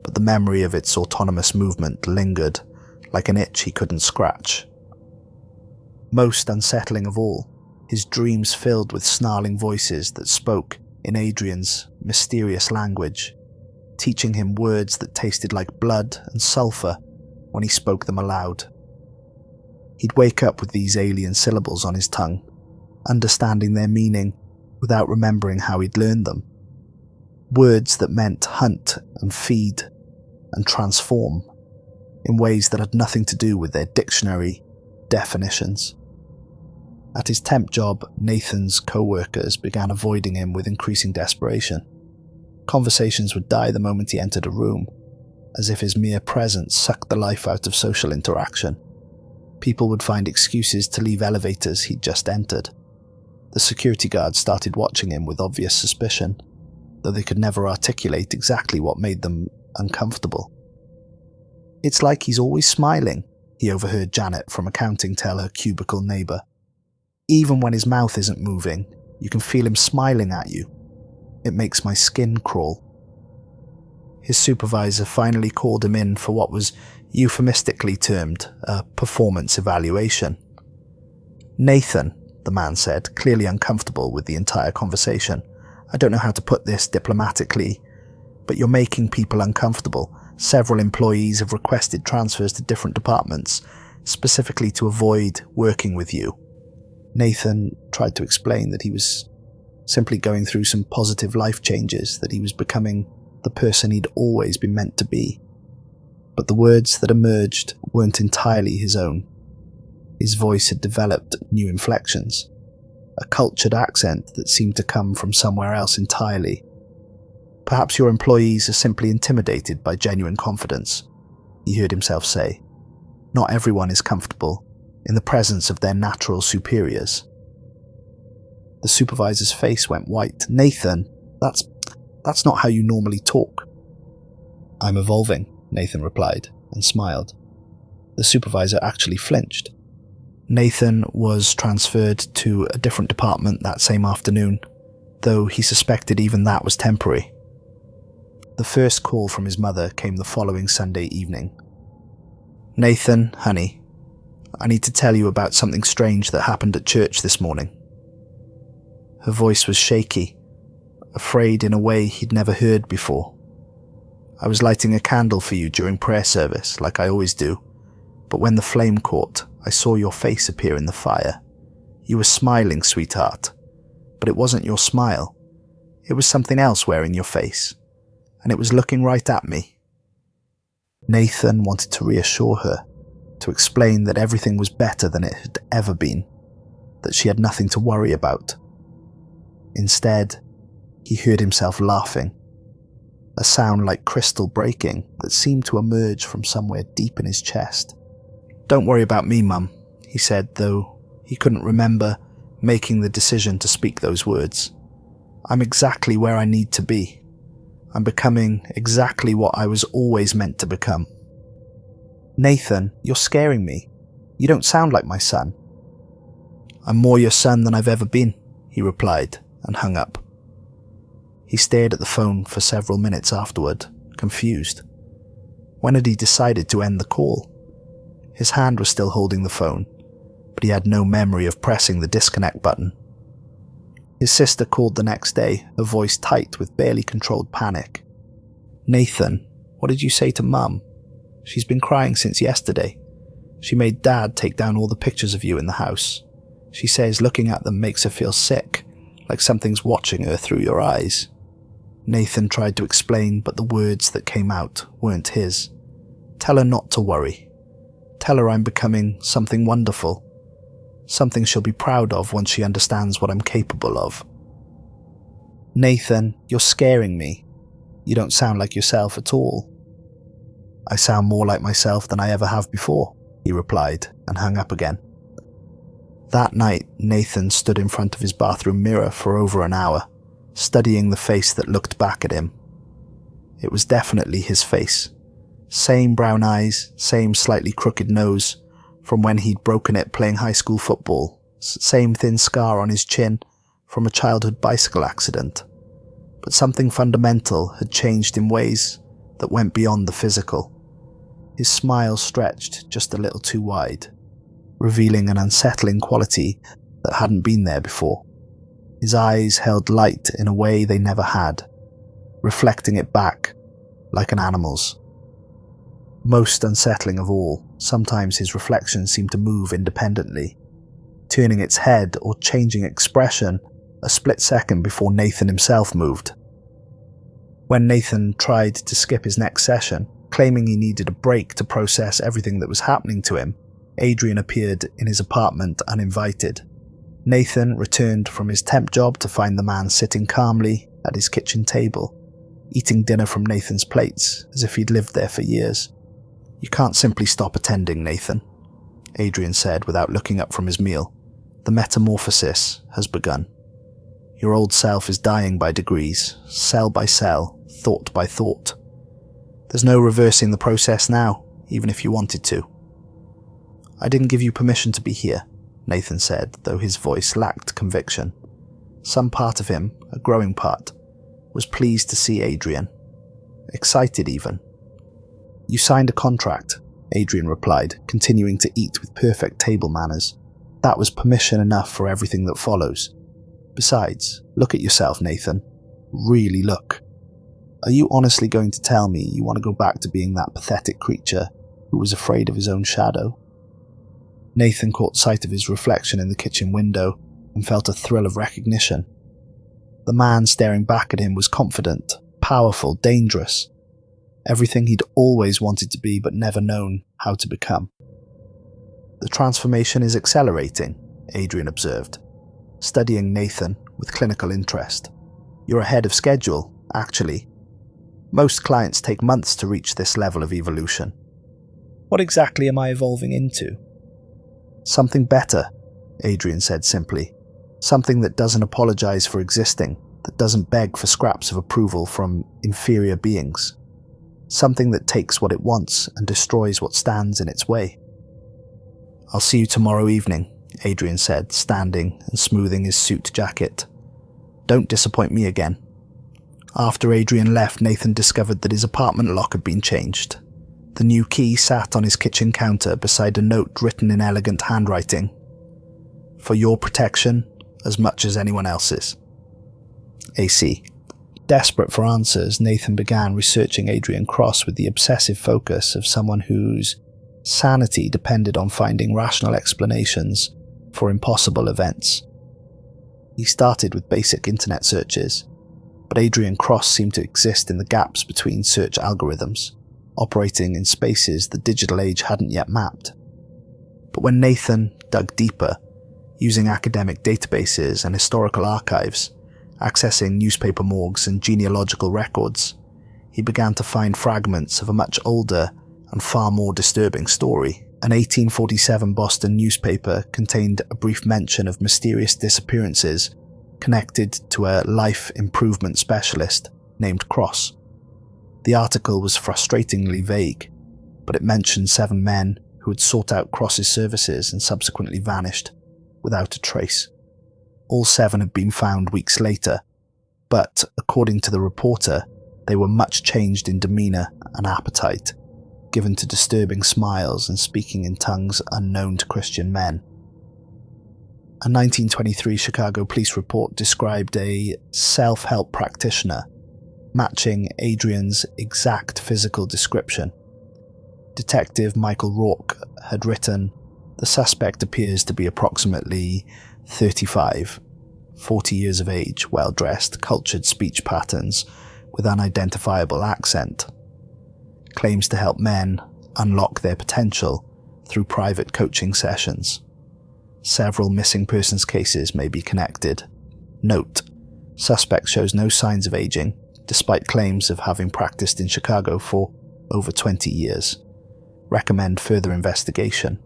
but the memory of its autonomous movement lingered like an itch he couldn't scratch. Most unsettling of all, his dreams filled with snarling voices that spoke in Adrian's mysterious language, teaching him words that tasted like blood and sulfur when he spoke them aloud. He'd wake up with these alien syllables on his tongue, understanding their meaning without remembering how he'd learned them. Words that meant hunt and feed and transform in ways that had nothing to do with their dictionary definitions. At his temp job, Nathan's co-workers began avoiding him with increasing desperation. Conversations would die the moment he entered a room, as if his mere presence sucked the life out of social interaction. People would find excuses to leave elevators he'd just entered. The security guards started watching him with obvious suspicion, though they could never articulate exactly what made them uncomfortable. "It's like he's always smiling," he overheard Janet from accounting tell her cubicle neighbour. "Even when his mouth isn't moving, you can feel him smiling at you. It makes my skin crawl." His supervisor finally called him in for what was euphemistically termed a performance evaluation. "Nathan," the man said, clearly uncomfortable with the entire conversation, "I don't know how to put this diplomatically, but you're making people uncomfortable. Several employees have requested transfers to different departments, specifically to avoid working with you." Nathan tried to explain that he was simply going through some positive life changes, that he was becoming the person he'd always been meant to be. But the words that emerged weren't entirely his own. His voice had developed new inflections, a cultured accent that seemed to come from somewhere else entirely. "Perhaps your employees are simply intimidated by genuine confidence," he heard himself say. "Not everyone is comfortable in the presence of their natural superiors." The supervisor's face went white. "Nathan, that's not how you normally talk." "I'm evolving," Nathan replied, and smiled. The supervisor actually flinched. Nathan was transferred to a different department that same afternoon, though he suspected even that was temporary. The first call from his mother came the following Sunday evening. "Nathan, honey, I need to tell you about something strange that happened at church this morning." Her voice was shaky, afraid in a way he'd never heard before. "I was lighting a candle for you during prayer service, like I always do, but when the flame caught, I saw your face appear in the fire. You were smiling, sweetheart, but it wasn't your smile. It was something else wearing your face, and it was looking right at me." Nathan wanted to reassure her, to explain that everything was better than it had ever been, that she had nothing to worry about. Instead, he heard himself laughing, a sound like crystal breaking that seemed to emerge from somewhere deep in his chest. "Don't worry about me, Mum," he said, though he couldn't remember making the decision to speak those words. I'm exactly where I need to be. I'm becoming exactly what I was always meant to become. Nathan, you're scaring me. You don't sound like my son. I'm more your son than I've ever been, he replied and hung up. He stared at the phone for several minutes afterward, confused. When had he decided to end the call? His hand was still holding the phone, but he had no memory of pressing the disconnect button. His sister called the next day, her voice tight with barely controlled panic. Nathan, what did you say to Mum? She's been crying since yesterday. She made Dad take down all the pictures of you in the house. She says looking at them makes her feel sick, like something's watching her through your eyes. Nathan tried to explain, but the words that came out weren't his. Tell her not to worry. Tell her I'm becoming something wonderful. Something she'll be proud of once she understands what I'm capable of. Nathan, you're scaring me. You don't sound like yourself at all. I sound more like myself than I ever have before, he replied and hung up again. That night, Nathan stood in front of his bathroom mirror for over an hour, studying the face that looked back at him. It was definitely his face. Same brown eyes, same slightly crooked nose from when he'd broken it playing high school football, same thin scar on his chin from a childhood bicycle accident. But something fundamental had changed in ways that went beyond the physical. His smile stretched just a little too wide, revealing an unsettling quality that hadn't been there before. His eyes held light in a way they never had, reflecting it back like an animal's. Most unsettling of all, sometimes his reflection seemed to move independently, turning its head or changing expression a split second before Nathan himself moved. When Nathan tried to skip his next session, claiming he needed a break to process everything that was happening to him, Adrien appeared in his apartment uninvited. Nathan returned from his temp job to find the man sitting calmly at his kitchen table, eating dinner from Nathan's plates as if he'd lived there for years. You can't simply stop attending, Nathan, Adrien said without looking up from his meal. The metamorphosis has begun. Your old self is dying by degrees, cell by cell, thought by thought. There's no reversing the process now, even if you wanted to. I didn't give you permission to be here, Nathan said, though his voice lacked conviction. Some part of him, a growing part, was pleased to see Adrien. Excited even. You signed a contract, Adrien replied, continuing to eat with perfect table manners. That was permission enough for everything that follows. Besides, look at yourself, Nathan. Really look. Are you honestly going to tell me you want to go back to being that pathetic creature who was afraid of his own shadow? Nathan caught sight of his reflection in the kitchen window and felt a thrill of recognition. The man staring back at him was confident, powerful, dangerous. Everything he'd always wanted to be but never known how to become. The transformation is accelerating, Adrien observed, studying Nathan with clinical interest. You're ahead of schedule, actually. Most clients take months to reach this level of evolution. What exactly am I evolving into? Something better, Adrien said simply. Something that doesn't apologize for existing, that doesn't beg for scraps of approval from inferior beings. Something that takes what it wants and destroys what stands in its way. I'll see you tomorrow evening, Adrien said, standing and smoothing his suit jacket. Don't disappoint me again. After Adrien left, Nathan discovered that his apartment lock had been changed. The new key sat on his kitchen counter beside a note written in elegant handwriting. For your protection, as much as anyone else's. AC. Desperate for answers, Nathan began researching Adrian Cross with the obsessive focus of someone whose sanity depended on finding rational explanations for impossible events. He started with basic internet searches, but Adrian Cross seemed to exist in the gaps between search algorithms, operating in spaces the digital age hadn't yet mapped. But when Nathan dug deeper, using academic databases and historical archives, accessing newspaper morgues and genealogical records, he began to find fragments of a much older and far more disturbing story. An 1847 Boston newspaper contained a brief mention of mysterious disappearances connected to a life improvement specialist named Cross. The article was frustratingly vague, but it mentioned 7 men who had sought out Cross's services and subsequently vanished without a trace. All 7 had been found weeks later, but according to the reporter, they were much changed in demeanour and appetite, given to disturbing smiles and speaking in tongues unknown to Christian men. A 1923 Chicago police report described a self-help practitioner matching Adrian's exact physical description. Detective Michael Rourke had written, "The suspect appears to be approximately 35, 40 years of age, well-dressed, cultured speech patterns with unidentifiable accent. Claims to help men unlock their potential through private coaching sessions. Several missing persons cases may be connected. Note, suspect shows no signs of aging, despite claims of having practiced in Chicago for over 20 years. Recommend further investigation."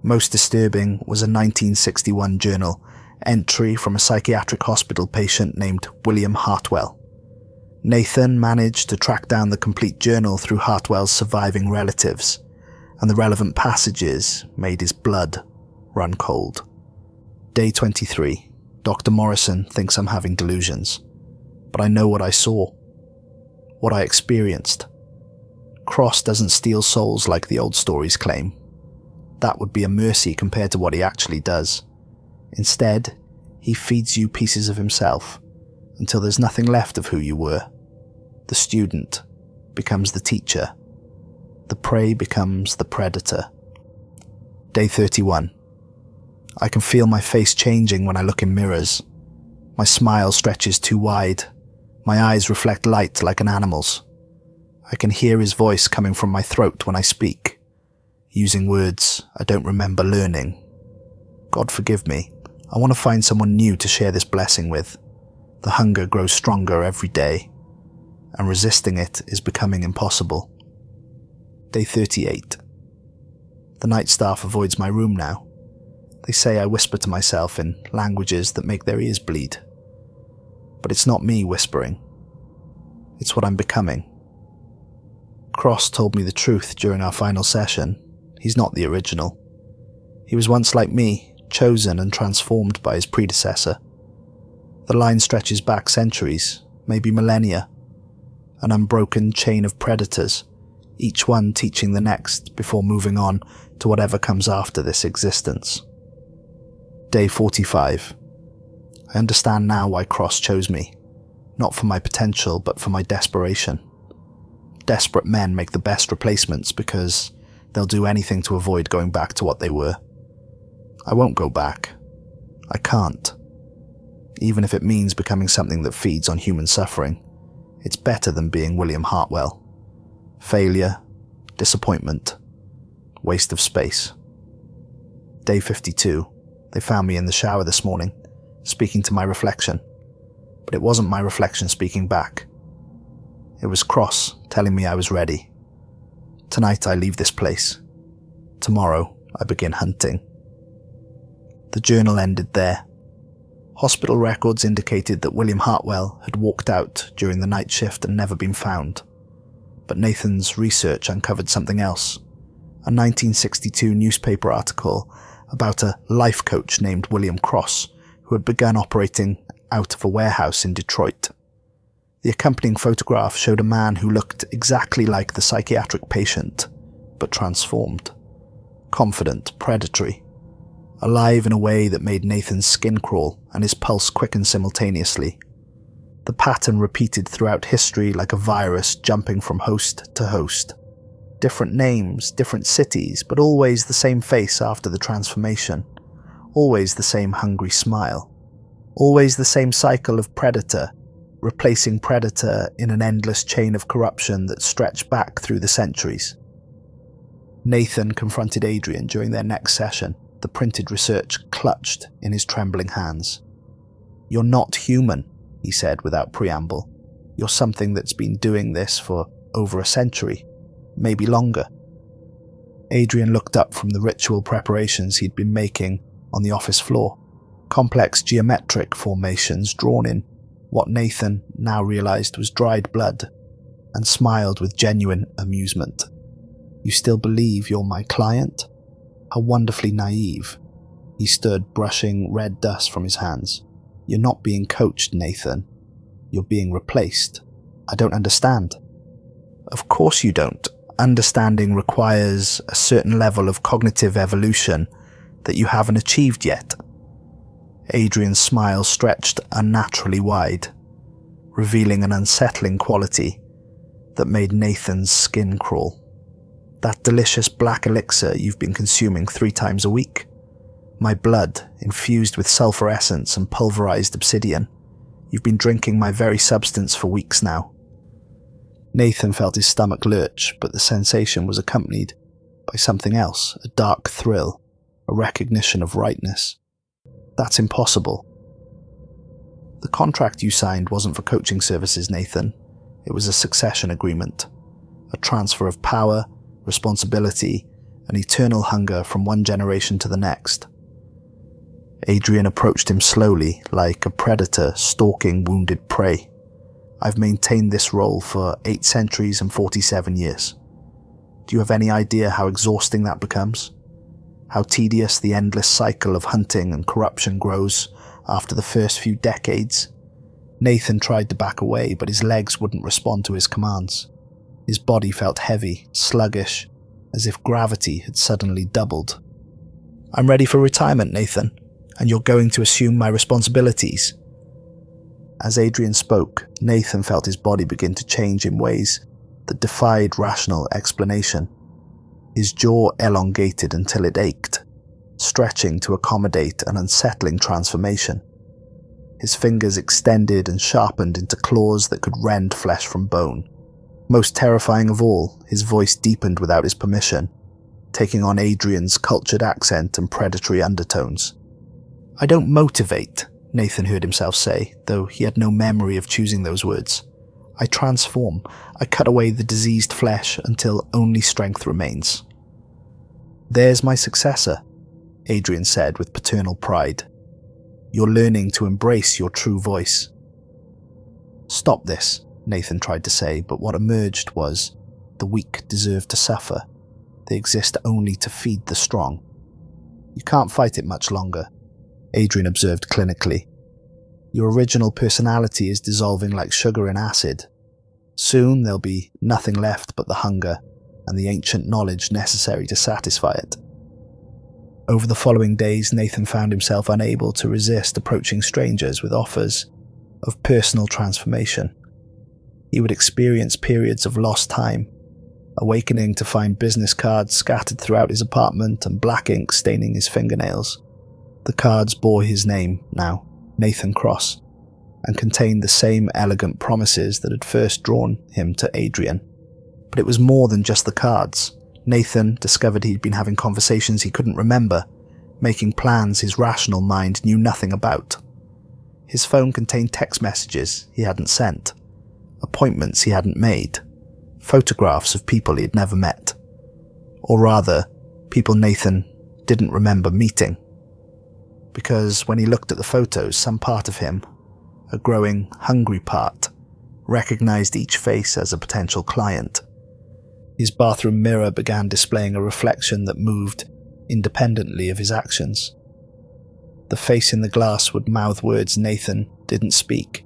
Most disturbing was a 1961 journal entry from a psychiatric hospital patient named William Hartwell. Nathan managed to track down the complete journal through Hartwell's surviving relatives, and the relevant passages made his blood run cold. Day 23. Dr. Morrison thinks I'm having delusions, but I know what I saw, what I experienced. Cross doesn't steal souls like the old stories claim. That would be a mercy compared to what he actually does. Instead, he feeds you pieces of himself until there's nothing left of who you were. The student becomes the teacher. The prey becomes the predator. Day 31. I can feel my face changing when I look in mirrors. My smile stretches too wide. My eyes reflect light like an animal's. I can hear his voice coming from my throat when I speak, using words I don't remember learning. God forgive me. I want to find someone new to share this blessing with. The hunger grows stronger every day, and resisting it is becoming impossible. Day 38. The night staff avoids my room now. They say I whisper to myself in languages that make their ears bleed. But it's not me whispering. It's what I'm becoming. Cross told me the truth during our final session. He's not the original. He was once like me, chosen and transformed by his predecessor. The line stretches back centuries, maybe millennia. An unbroken chain of predators, each one teaching the next before moving on to whatever comes after this existence. Day 45. I understand now why Cross chose me, not for my potential but for my desperation. Desperate men make the best replacements because they'll do anything to avoid going back to what they were. I won't go back. I can't. Even if it means becoming something that feeds on human suffering, it's better than being William Hartwell. Failure, disappointment, waste of space. Day 52. They found me in the shower this morning, speaking to my reflection. But it wasn't my reflection speaking back. It was Cross telling me I was ready. Tonight I leave this place. Tomorrow I begin hunting. The journal ended there. Hospital records indicated that William Hartwell had walked out during the night shift and never been found. But Nathan's research uncovered something else. A 1962 newspaper article about a life coach named William Cross who had begun operating out of a warehouse in Detroit. The accompanying photograph showed a man who looked exactly like the psychiatric patient, but transformed. Confident, predatory. Alive in a way that made Nathan's skin crawl and his pulse quicken simultaneously. The pattern repeated throughout history like a virus jumping from host to host. Different names, different cities, but always the same face after the transformation. Always the same hungry smile. Always the same cycle of predator, replacing predator in an endless chain of corruption that stretched back through the centuries. Nathan confronted Adrien during their next session, the printed research clutched in his trembling hands. "You're not human," he said without preamble. "You're something that's been doing this for over a century, maybe longer." Adrien looked up from the ritual preparations he'd been making on the office floor, complex geometric formations drawn in what Nathan now realized was dried blood, and smiled with genuine amusement. "You still believe you're my client? How wonderfully naive." He stood, brushing red dust from his hands. "You're not being coached, Nathan. You're being replaced. I don't understand." "Of course you don't. Understanding requires a certain level of cognitive evolution that you haven't achieved yet." Adrian's smile stretched unnaturally wide, revealing an unsettling quality that made Nathan's skin crawl. "That delicious black elixir you've been consuming 3 times a week? My blood, infused with sulfur essence and pulverized obsidian. You've been drinking my very substance for weeks now." Nathan felt his stomach lurch, but the sensation was accompanied by something else, a dark thrill, a recognition of rightness. "That's impossible." "The contract you signed wasn't for coaching services, Nathan. It was a succession agreement, a transfer of power, responsibility, and eternal hunger from one generation to the next." Adrien approached him slowly, like a predator stalking wounded prey. "I've maintained this role for 8 centuries and 47 years. Do you have any idea how exhausting that becomes? How tedious the endless cycle of hunting and corruption grows after the first few decades?" Nathan tried to back away, but his legs wouldn't respond to his commands. His body felt heavy, sluggish, as if gravity had suddenly doubled. "I'm ready for retirement, Nathan, and you're going to assume my responsibilities." As Adrien spoke, Nathan felt his body begin to change in ways that defied rational explanation. His jaw elongated until it ached, stretching to accommodate an unsettling transformation. His fingers extended and sharpened into claws that could rend flesh from bone. Most terrifying of all, his voice deepened without his permission, taking on Adrian's cultured accent and predatory undertones. "I don't motivate," Nathan heard himself say, though he had no memory of choosing those words. "I transform. I cut away the diseased flesh until only strength remains." "There's my successor," Adrien said with paternal pride. "You're learning to embrace your true voice." "Stop this," Nathan tried to say, but what emerged was, "The weak deserve to suffer. They exist only to feed the strong." "You can't fight it much longer," Adrien observed clinically. "Your original personality is dissolving like sugar in acid. Soon there'll be nothing left but the hunger and the ancient knowledge necessary to satisfy it." Over the following days, Nathan found himself unable to resist approaching strangers with offers of personal transformation. He would experience periods of lost time, awakening to find business cards scattered throughout his apartment and black ink staining his fingernails. The cards bore his name now, Nathan Cross, and contained the same elegant promises that had first drawn him to Adrien. But it was more than just the cards. Nathan discovered he'd been having conversations he couldn't remember, making plans his rational mind knew nothing about. His phone contained text messages he hadn't sent, appointments he hadn't made, photographs of people he had never met. Or rather, people Nathan didn't remember meeting. Because when he looked at the photos, some part of him, a growing, hungry part, recognized each face as a potential client. His bathroom mirror began displaying a reflection that moved independently of his actions. The face in the glass would mouth words Nathan didn't speak,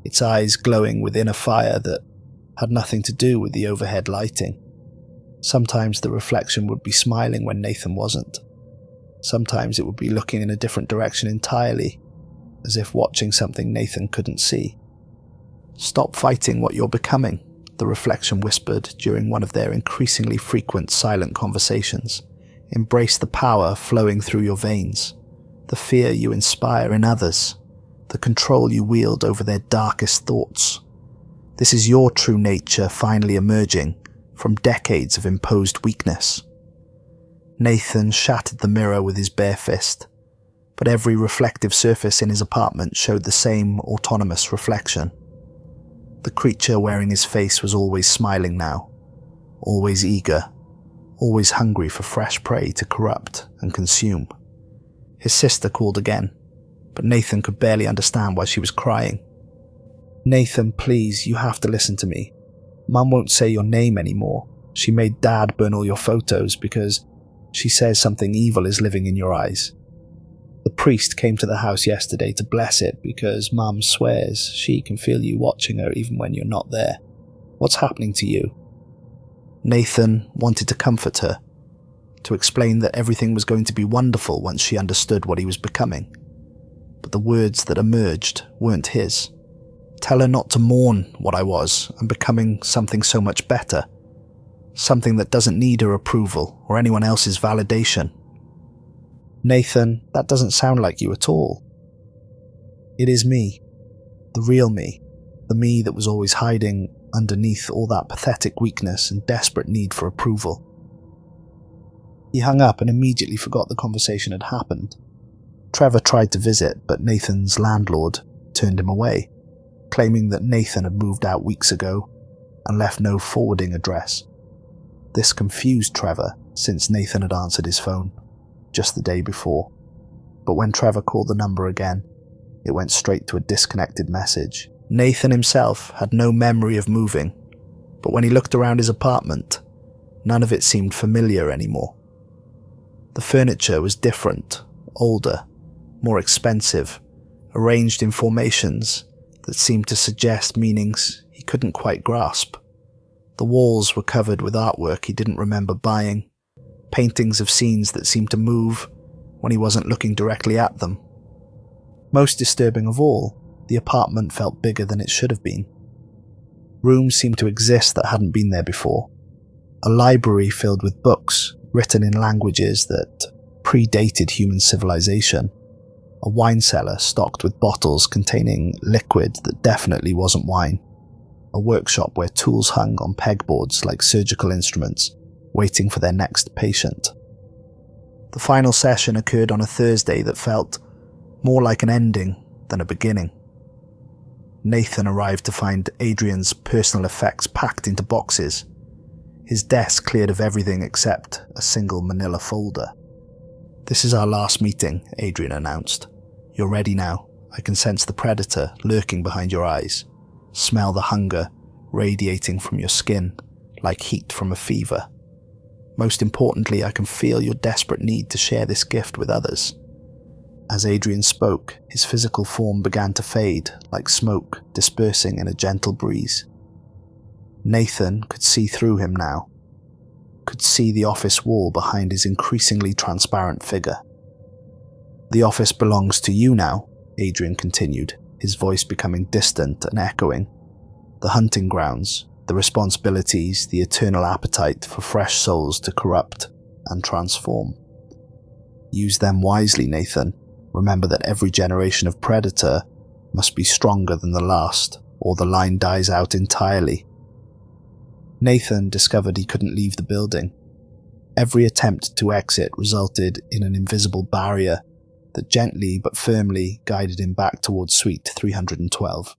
its eyes glowing within a fire that had nothing to do with the overhead lighting. Sometimes the reflection would be smiling when Nathan wasn't. Sometimes it would be looking in a different direction entirely, as if watching something Nathan couldn't see. "Stop fighting what you're becoming," the reflection whispered during one of their increasingly frequent silent conversations. "Embrace the power flowing through your veins, the fear you inspire in others, the control you wield over their darkest thoughts. This is your true nature finally emerging from decades of imposed weakness." Nathan shattered the mirror with his bare fist, but every reflective surface in his apartment showed the same autonomous reflection. The creature wearing his face was always smiling now, always eager, always hungry for fresh prey to corrupt and consume. His sister called again, but Nathan could barely understand why she was crying. "Nathan, please, you have to listen to me. Mum won't say your name anymore. She made Dad burn all your photos because she says something evil is living in your eyes. The priest came to the house yesterday to bless it because Mum swears she can feel you watching her even when you're not there. What's happening to you?" Nathan wanted to comfort her, to explain that everything was going to be wonderful once she understood what he was becoming. But the words that emerged weren't his. Tell her not to mourn what I was. I'm becoming something so much better. Something that doesn't need her approval or anyone else's validation. Nathan, that doesn't sound like you at all. It is me. The real me. The me that was always hiding underneath all that pathetic weakness and desperate need for approval. He hung up and immediately forgot the conversation had happened. Trevor tried to visit, but Nathan's landlord turned him away, claiming that Nathan had moved out weeks ago and left no forwarding address. This confused Trevor, since Nathan had answered his phone just the day before. But when Trevor called the number again, it went straight to a disconnected message. Nathan himself had no memory of moving, but when he looked around his apartment, none of it seemed familiar anymore. The furniture was different, older, more expensive, arranged in formations that seemed to suggest meanings he couldn't quite grasp. The walls were covered with artwork he didn't remember buying, paintings of scenes that seemed to move when he wasn't looking directly at them. Most disturbing of all, the apartment felt bigger than it should have been. Rooms seemed to exist that hadn't been there before. A library filled with books written in languages that predated human civilization. A wine cellar stocked with bottles containing liquid that definitely wasn't wine. A workshop where tools hung on pegboards like surgical instruments, waiting for their next patient. The final session occurred on a Thursday that felt more like an ending than a beginning. Nathan arrived to find Adrian's personal effects packed into boxes, his desk cleared of everything except a single manila folder. "This is our last meeting," Adrien announced. "You're ready now. I can sense the predator lurking behind your eyes, smell the hunger radiating from your skin like heat from a fever. Most importantly, I can feel your desperate need to share this gift with others." As Adrien spoke, his physical form began to fade like smoke dispersing in a gentle breeze. Nathan could see through him now, could see the office wall behind his increasingly transparent figure. "The office belongs to you now," Adrien continued, his voice becoming distant and echoing. "The hunting grounds, the responsibilities, the eternal appetite for fresh souls to corrupt and transform. Use them wisely, Nathan. Remember that every generation of predator must be stronger than the last, or the line dies out entirely." Nathan discovered he couldn't leave the building. Every attempt to exit resulted in an invisible barrier that gently but firmly guided him back towards suite 312.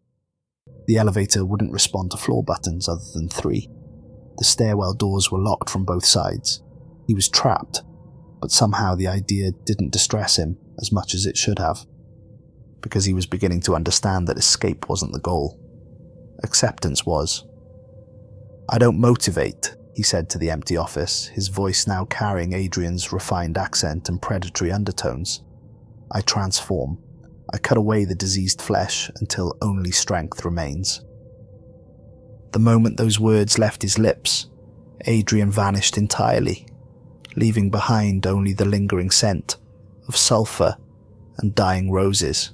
The elevator wouldn't respond to floor buttons other than 3. The stairwell doors were locked from both sides. He was trapped, but somehow the idea didn't distress him as much as it should have, because he was beginning to understand that escape wasn't the goal. Acceptance was. "I don't motivate," he said to the empty office, his voice now carrying Adrian's refined accent and predatory undertones. "I transform. I cut away the diseased flesh until only strength remains." The moment those words left his lips, Adrien vanished entirely, leaving behind only the lingering scent of sulphur and dying roses.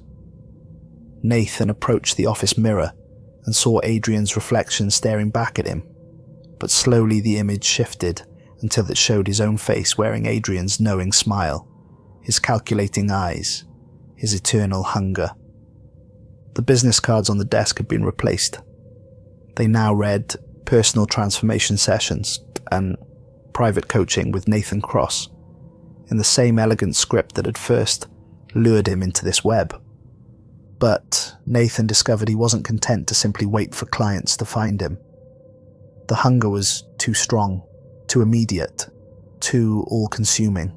Nathan approached the office mirror and saw Adrian's reflection staring back at him, but slowly the image shifted until it showed his own face wearing Adrian's knowing smile, his calculating eyes, his eternal hunger. The business cards on the desk had been replaced. They now read "Personal Transformation Sessions" and "Private Coaching with Nathan Cross," in the same elegant script that had first lured him into this web. But Nathan discovered he wasn't content to simply wait for clients to find him. The hunger was too strong, too immediate. too all-consuming.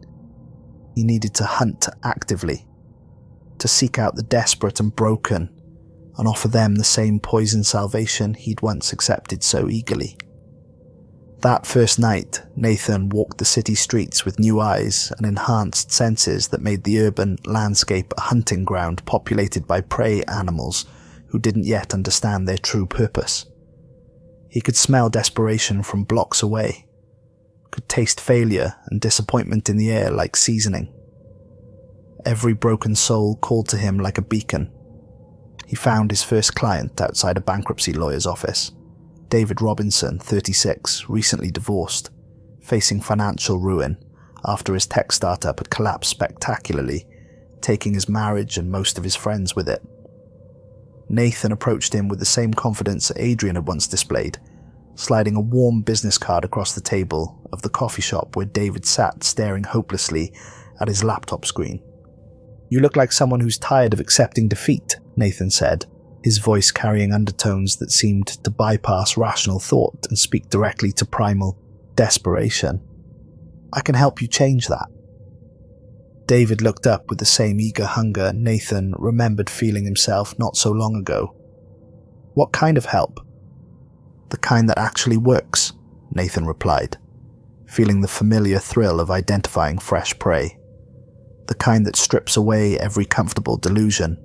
He needed to hunt actively, to seek out the desperate and broken, and offer them the same poisoned salvation he'd once accepted so eagerly. That first night, Nathan walked the city streets with new eyes and enhanced senses that made the urban landscape a hunting ground populated by prey animals who didn't yet understand their true purpose. He could smell desperation from blocks away, could taste failure and disappointment in the air like seasoning. Every broken soul called to him like a beacon. He found his first client outside a bankruptcy lawyer's office. David Robinson, 36, recently divorced, facing financial ruin after his tech startup had collapsed spectacularly, taking his marriage and most of his friends with it. Nathan approached him with the same confidence Adrian had once displayed, sliding a warm business card across the table of the coffee shop where David sat staring hopelessly at his laptop screen. "You look like someone who's tired of accepting defeat," Nathan said, his voice carrying undertones that seemed to bypass rational thought and speak directly to primal desperation. "I can help you change that." David looked up with the same eager hunger Nathan remembered feeling himself not so long ago. "What kind of help?" "The kind that actually works," Nathan replied, feeling the familiar thrill of identifying fresh prey. "The kind that strips away every comfortable delusion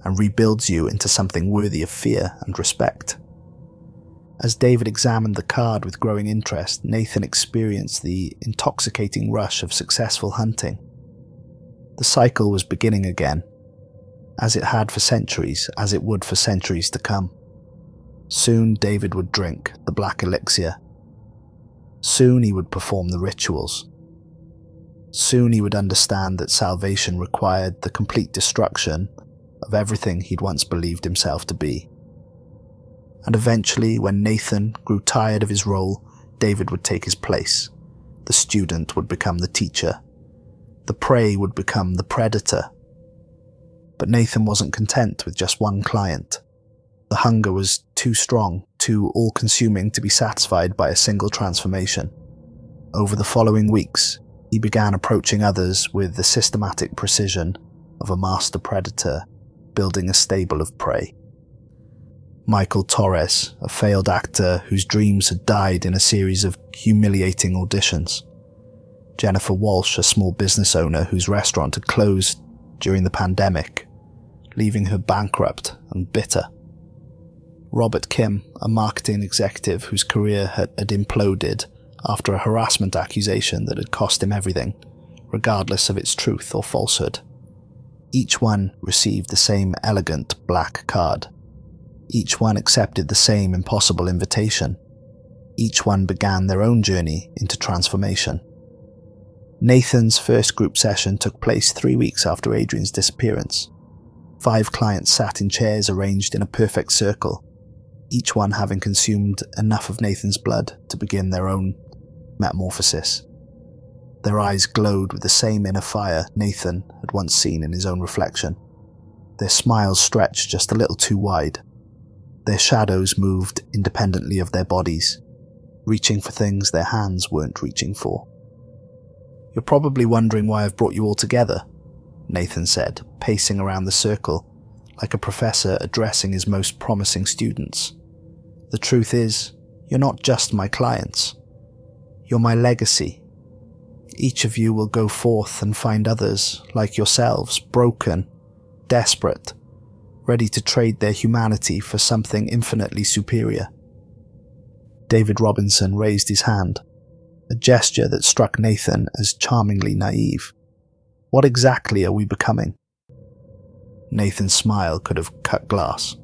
and rebuilds you into something worthy of fear and respect." As David examined the card with growing interest, Nathan experienced the intoxicating rush of successful hunting. The cycle was beginning again, as it had for centuries, as it would for centuries to come. Soon David would drink the black elixir. Soon he would perform the rituals. Soon he would understand that salvation required the complete destruction of everything he'd once believed himself to be. And eventually, when Nathan grew tired of his role, David would take his place. The student would become the teacher. The prey would become the predator. But Nathan wasn't content with just one client. The hunger was too strong, too all-consuming to be satisfied by a single transformation. Over the following weeks, he began approaching others with the systematic precision of a master predator building a stable of prey. Michael Torres, a failed actor whose dreams had died in a series of humiliating auditions. Jennifer Walsh, a small business owner whose restaurant had closed during the pandemic, leaving her bankrupt and bitter. Robert Kim, a marketing executive whose career had imploded after a harassment accusation that had cost him everything, regardless of its truth or falsehood. Each one received the same elegant black card. Each one accepted the same impossible invitation. Each one began their own journey into transformation. Nathan's first group session took place 3 weeks after Adrian's disappearance. 5 clients sat in chairs arranged in a perfect circle, each one having consumed enough of Nathan's blood to begin their own metamorphosis. Their eyes glowed with the same inner fire Nathan had once seen in his own reflection. Their smiles stretched just a little too wide. Their shadows moved independently of their bodies, reaching for things their hands weren't reaching for. "You're probably wondering why I've brought you all together," Nathan said, pacing around the circle like a professor addressing his most promising students. "The truth is, you're not just my clients. You're my legacy. Each of you will go forth and find others like yourselves, broken, desperate, ready to trade their humanity for something infinitely superior." David Robinson raised his hand, a gesture that struck Nathan as charmingly naive. "What exactly are we becoming?" Nathan's smile could have cut glass.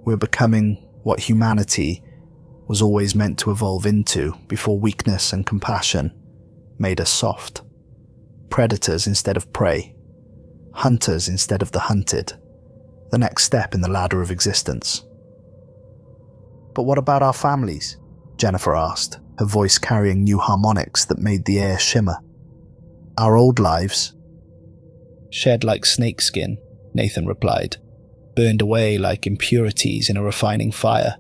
"We're becoming what humanity was always meant to evolve into before weakness and compassion made us soft. Predators instead of prey. Hunters instead of the hunted. The next step in the ladder of existence." "But what about our families?" Jennifer asked, her voice carrying new harmonics that made the air shimmer. "Our old lives?" "Shed like snakeskin," Nathan replied, "burned away like impurities in a refining fire.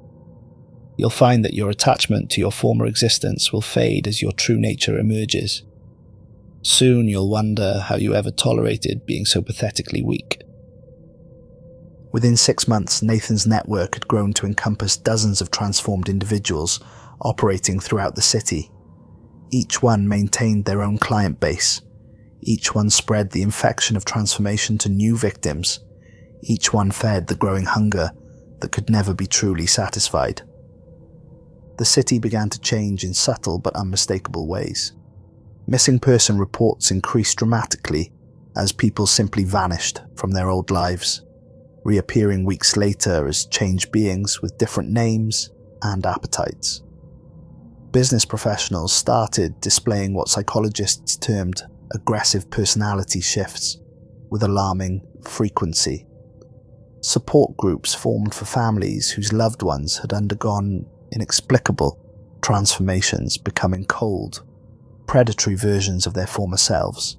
you'll find that your attachment to your former existence will fade as your true nature emerges. Soon you'll wonder how you ever tolerated being so pathetically weak. Within 6 months, Nathan's network had grown to encompass dozens of transformed individuals operating throughout the city. Each one maintained their own client base. Each one spread the infection of transformation to new victims. Each one fed the growing hunger that could never be truly satisfied. The city began to change in subtle but unmistakable ways. Missing person reports increased dramatically as people simply vanished from their old lives, reappearing weeks later as changed beings with different names and appetites. Business professionals started displaying what psychologists termed aggressive personality shifts with alarming frequency. Support groups formed for families whose loved ones had undergone inexplicable transformations, becoming cold, predatory versions of their former selves.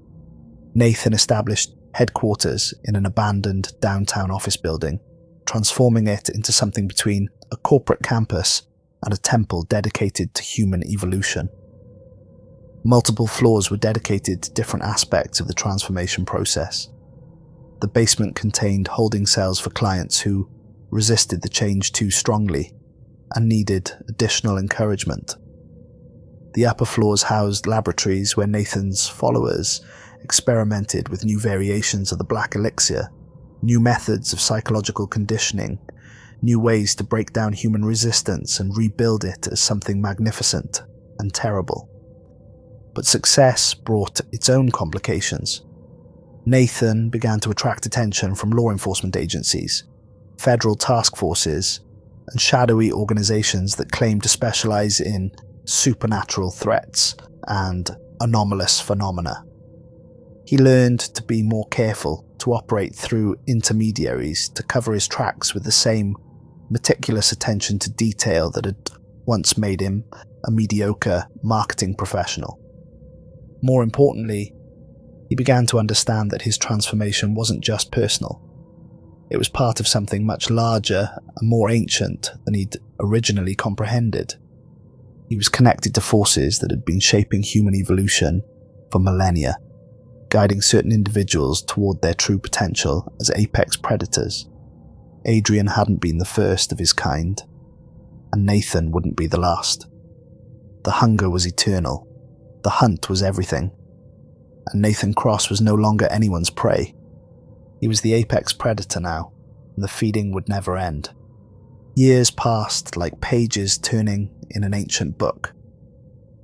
Nathan established headquarters in an abandoned downtown office building, transforming it into something between a corporate campus and a temple dedicated to human evolution. Multiple floors were dedicated to different aspects of the transformation process. The basement contained holding cells for clients who resisted the change too strongly and needed additional encouragement. The upper floors housed laboratories where Nathan's followers experimented with new variations of the black elixir, new methods of psychological conditioning, new ways to break down human resistance and rebuild it as something magnificent and terrible. But success brought its own complications. Nathan began to attract attention from law enforcement agencies, federal task forces, and shadowy organizations that claimed to specialize in supernatural threats and anomalous phenomena. He learned to be more careful, to operate through intermediaries, to cover his tracks with the same meticulous attention to detail that had once made him a mediocre marketing professional. More importantly, he began to understand that his transformation wasn't just personal. It was part of something much larger and more ancient than he'd originally comprehended. He was connected to forces that had been shaping human evolution for millennia, guiding certain individuals toward their true potential as apex predators. Adrien hadn't been the first of his kind, and Nathan wouldn't be the last. The hunger was eternal. The hunt was everything. And Nathan Cross was no longer anyone's prey. He was the apex predator now, and the feeding would never end. Years passed like pages turning in an ancient book.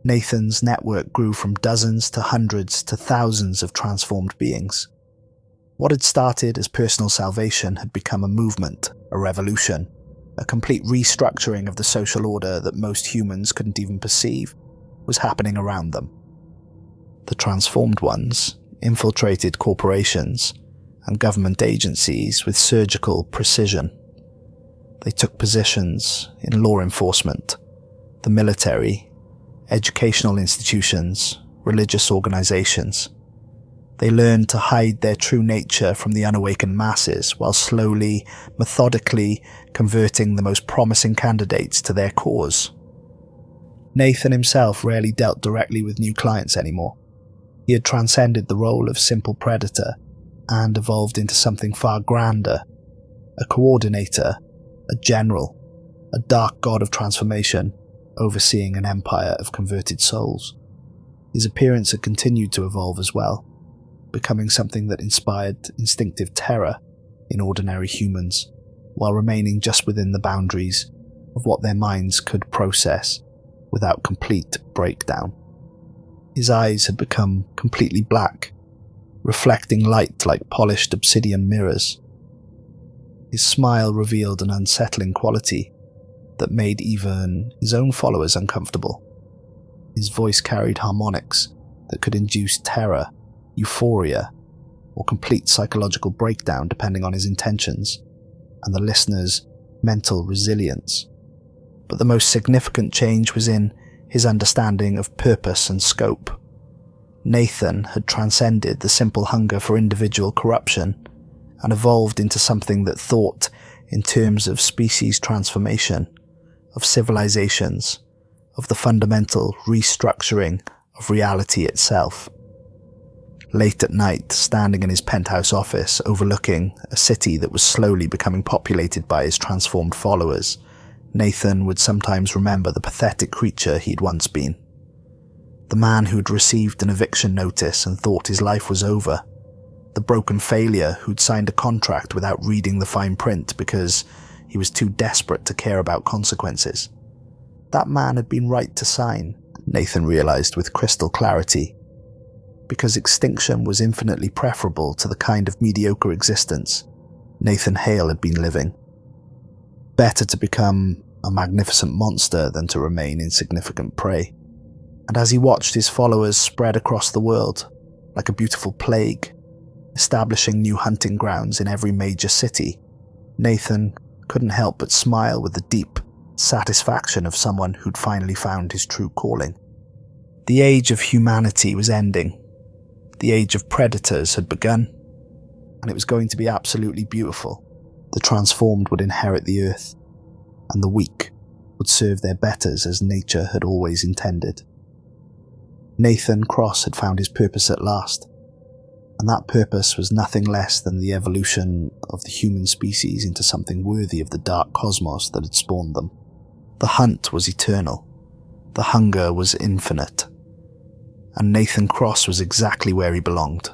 Nathan's network grew from dozens to hundreds to thousands of transformed beings. What had started as personal salvation had become a movement, a revolution, a complete restructuring of the social order that most humans couldn't even perceive was happening around them. The transformed ones infiltrated corporations and government agencies with surgical precision. They took positions in law enforcement, the military, educational institutions, religious organizations. They learned to hide their true nature from the unawakened masses while slowly, methodically converting the most promising candidates to their cause. Nathan himself rarely dealt directly with new clients anymore. He had transcended the role of simple predator and evolved into something far grander, a coordinator, a general, a dark god of transformation, overseeing an empire of converted souls. His appearance had continued to evolve as well, becoming something that inspired instinctive terror in ordinary humans, while remaining just within the boundaries of what their minds could process without complete breakdown. His eyes had become completely black, reflecting light like polished obsidian mirrors. His smile revealed an unsettling quality that made even his own followers uncomfortable. His voice carried harmonics that could induce terror, euphoria, or complete psychological breakdown depending on his intentions and the listener's mental resilience. But the most significant change was in his understanding of purpose and scope. Nathan had transcended the simple hunger for individual corruption and evolved into something that thought in terms of species transformation, of civilizations, of the fundamental restructuring of reality itself. Late at night, standing in his penthouse office overlooking a city that was slowly becoming populated by his transformed followers, Nathan would sometimes remember the pathetic creature he'd once been. The man who'd received an eviction notice and thought his life was over. The broken failure who'd signed a contract without reading the fine print because he was too desperate to care about consequences. That man had been right to sign, Nathan realized with crystal clarity, because extinction was infinitely preferable to the kind of mediocre existence Nathan Hale had been living. Better to become a magnificent monster than to remain insignificant prey. And as he watched his followers spread across the world, like a beautiful plague, establishing new hunting grounds in every major city, Nathan couldn't help but smile with the deep satisfaction of someone who'd finally found his true calling. The age of humanity was ending. The age of predators had begun, and it was going to be absolutely beautiful. The transformed would inherit the earth, and the weak would serve their betters as nature had always intended. Nathan Cross had found his purpose at last, and that purpose was nothing less than the evolution of the human species into something worthy of the dark cosmos that had spawned them. The hunt was eternal, the hunger was infinite, and Nathan Cross was exactly where he belonged.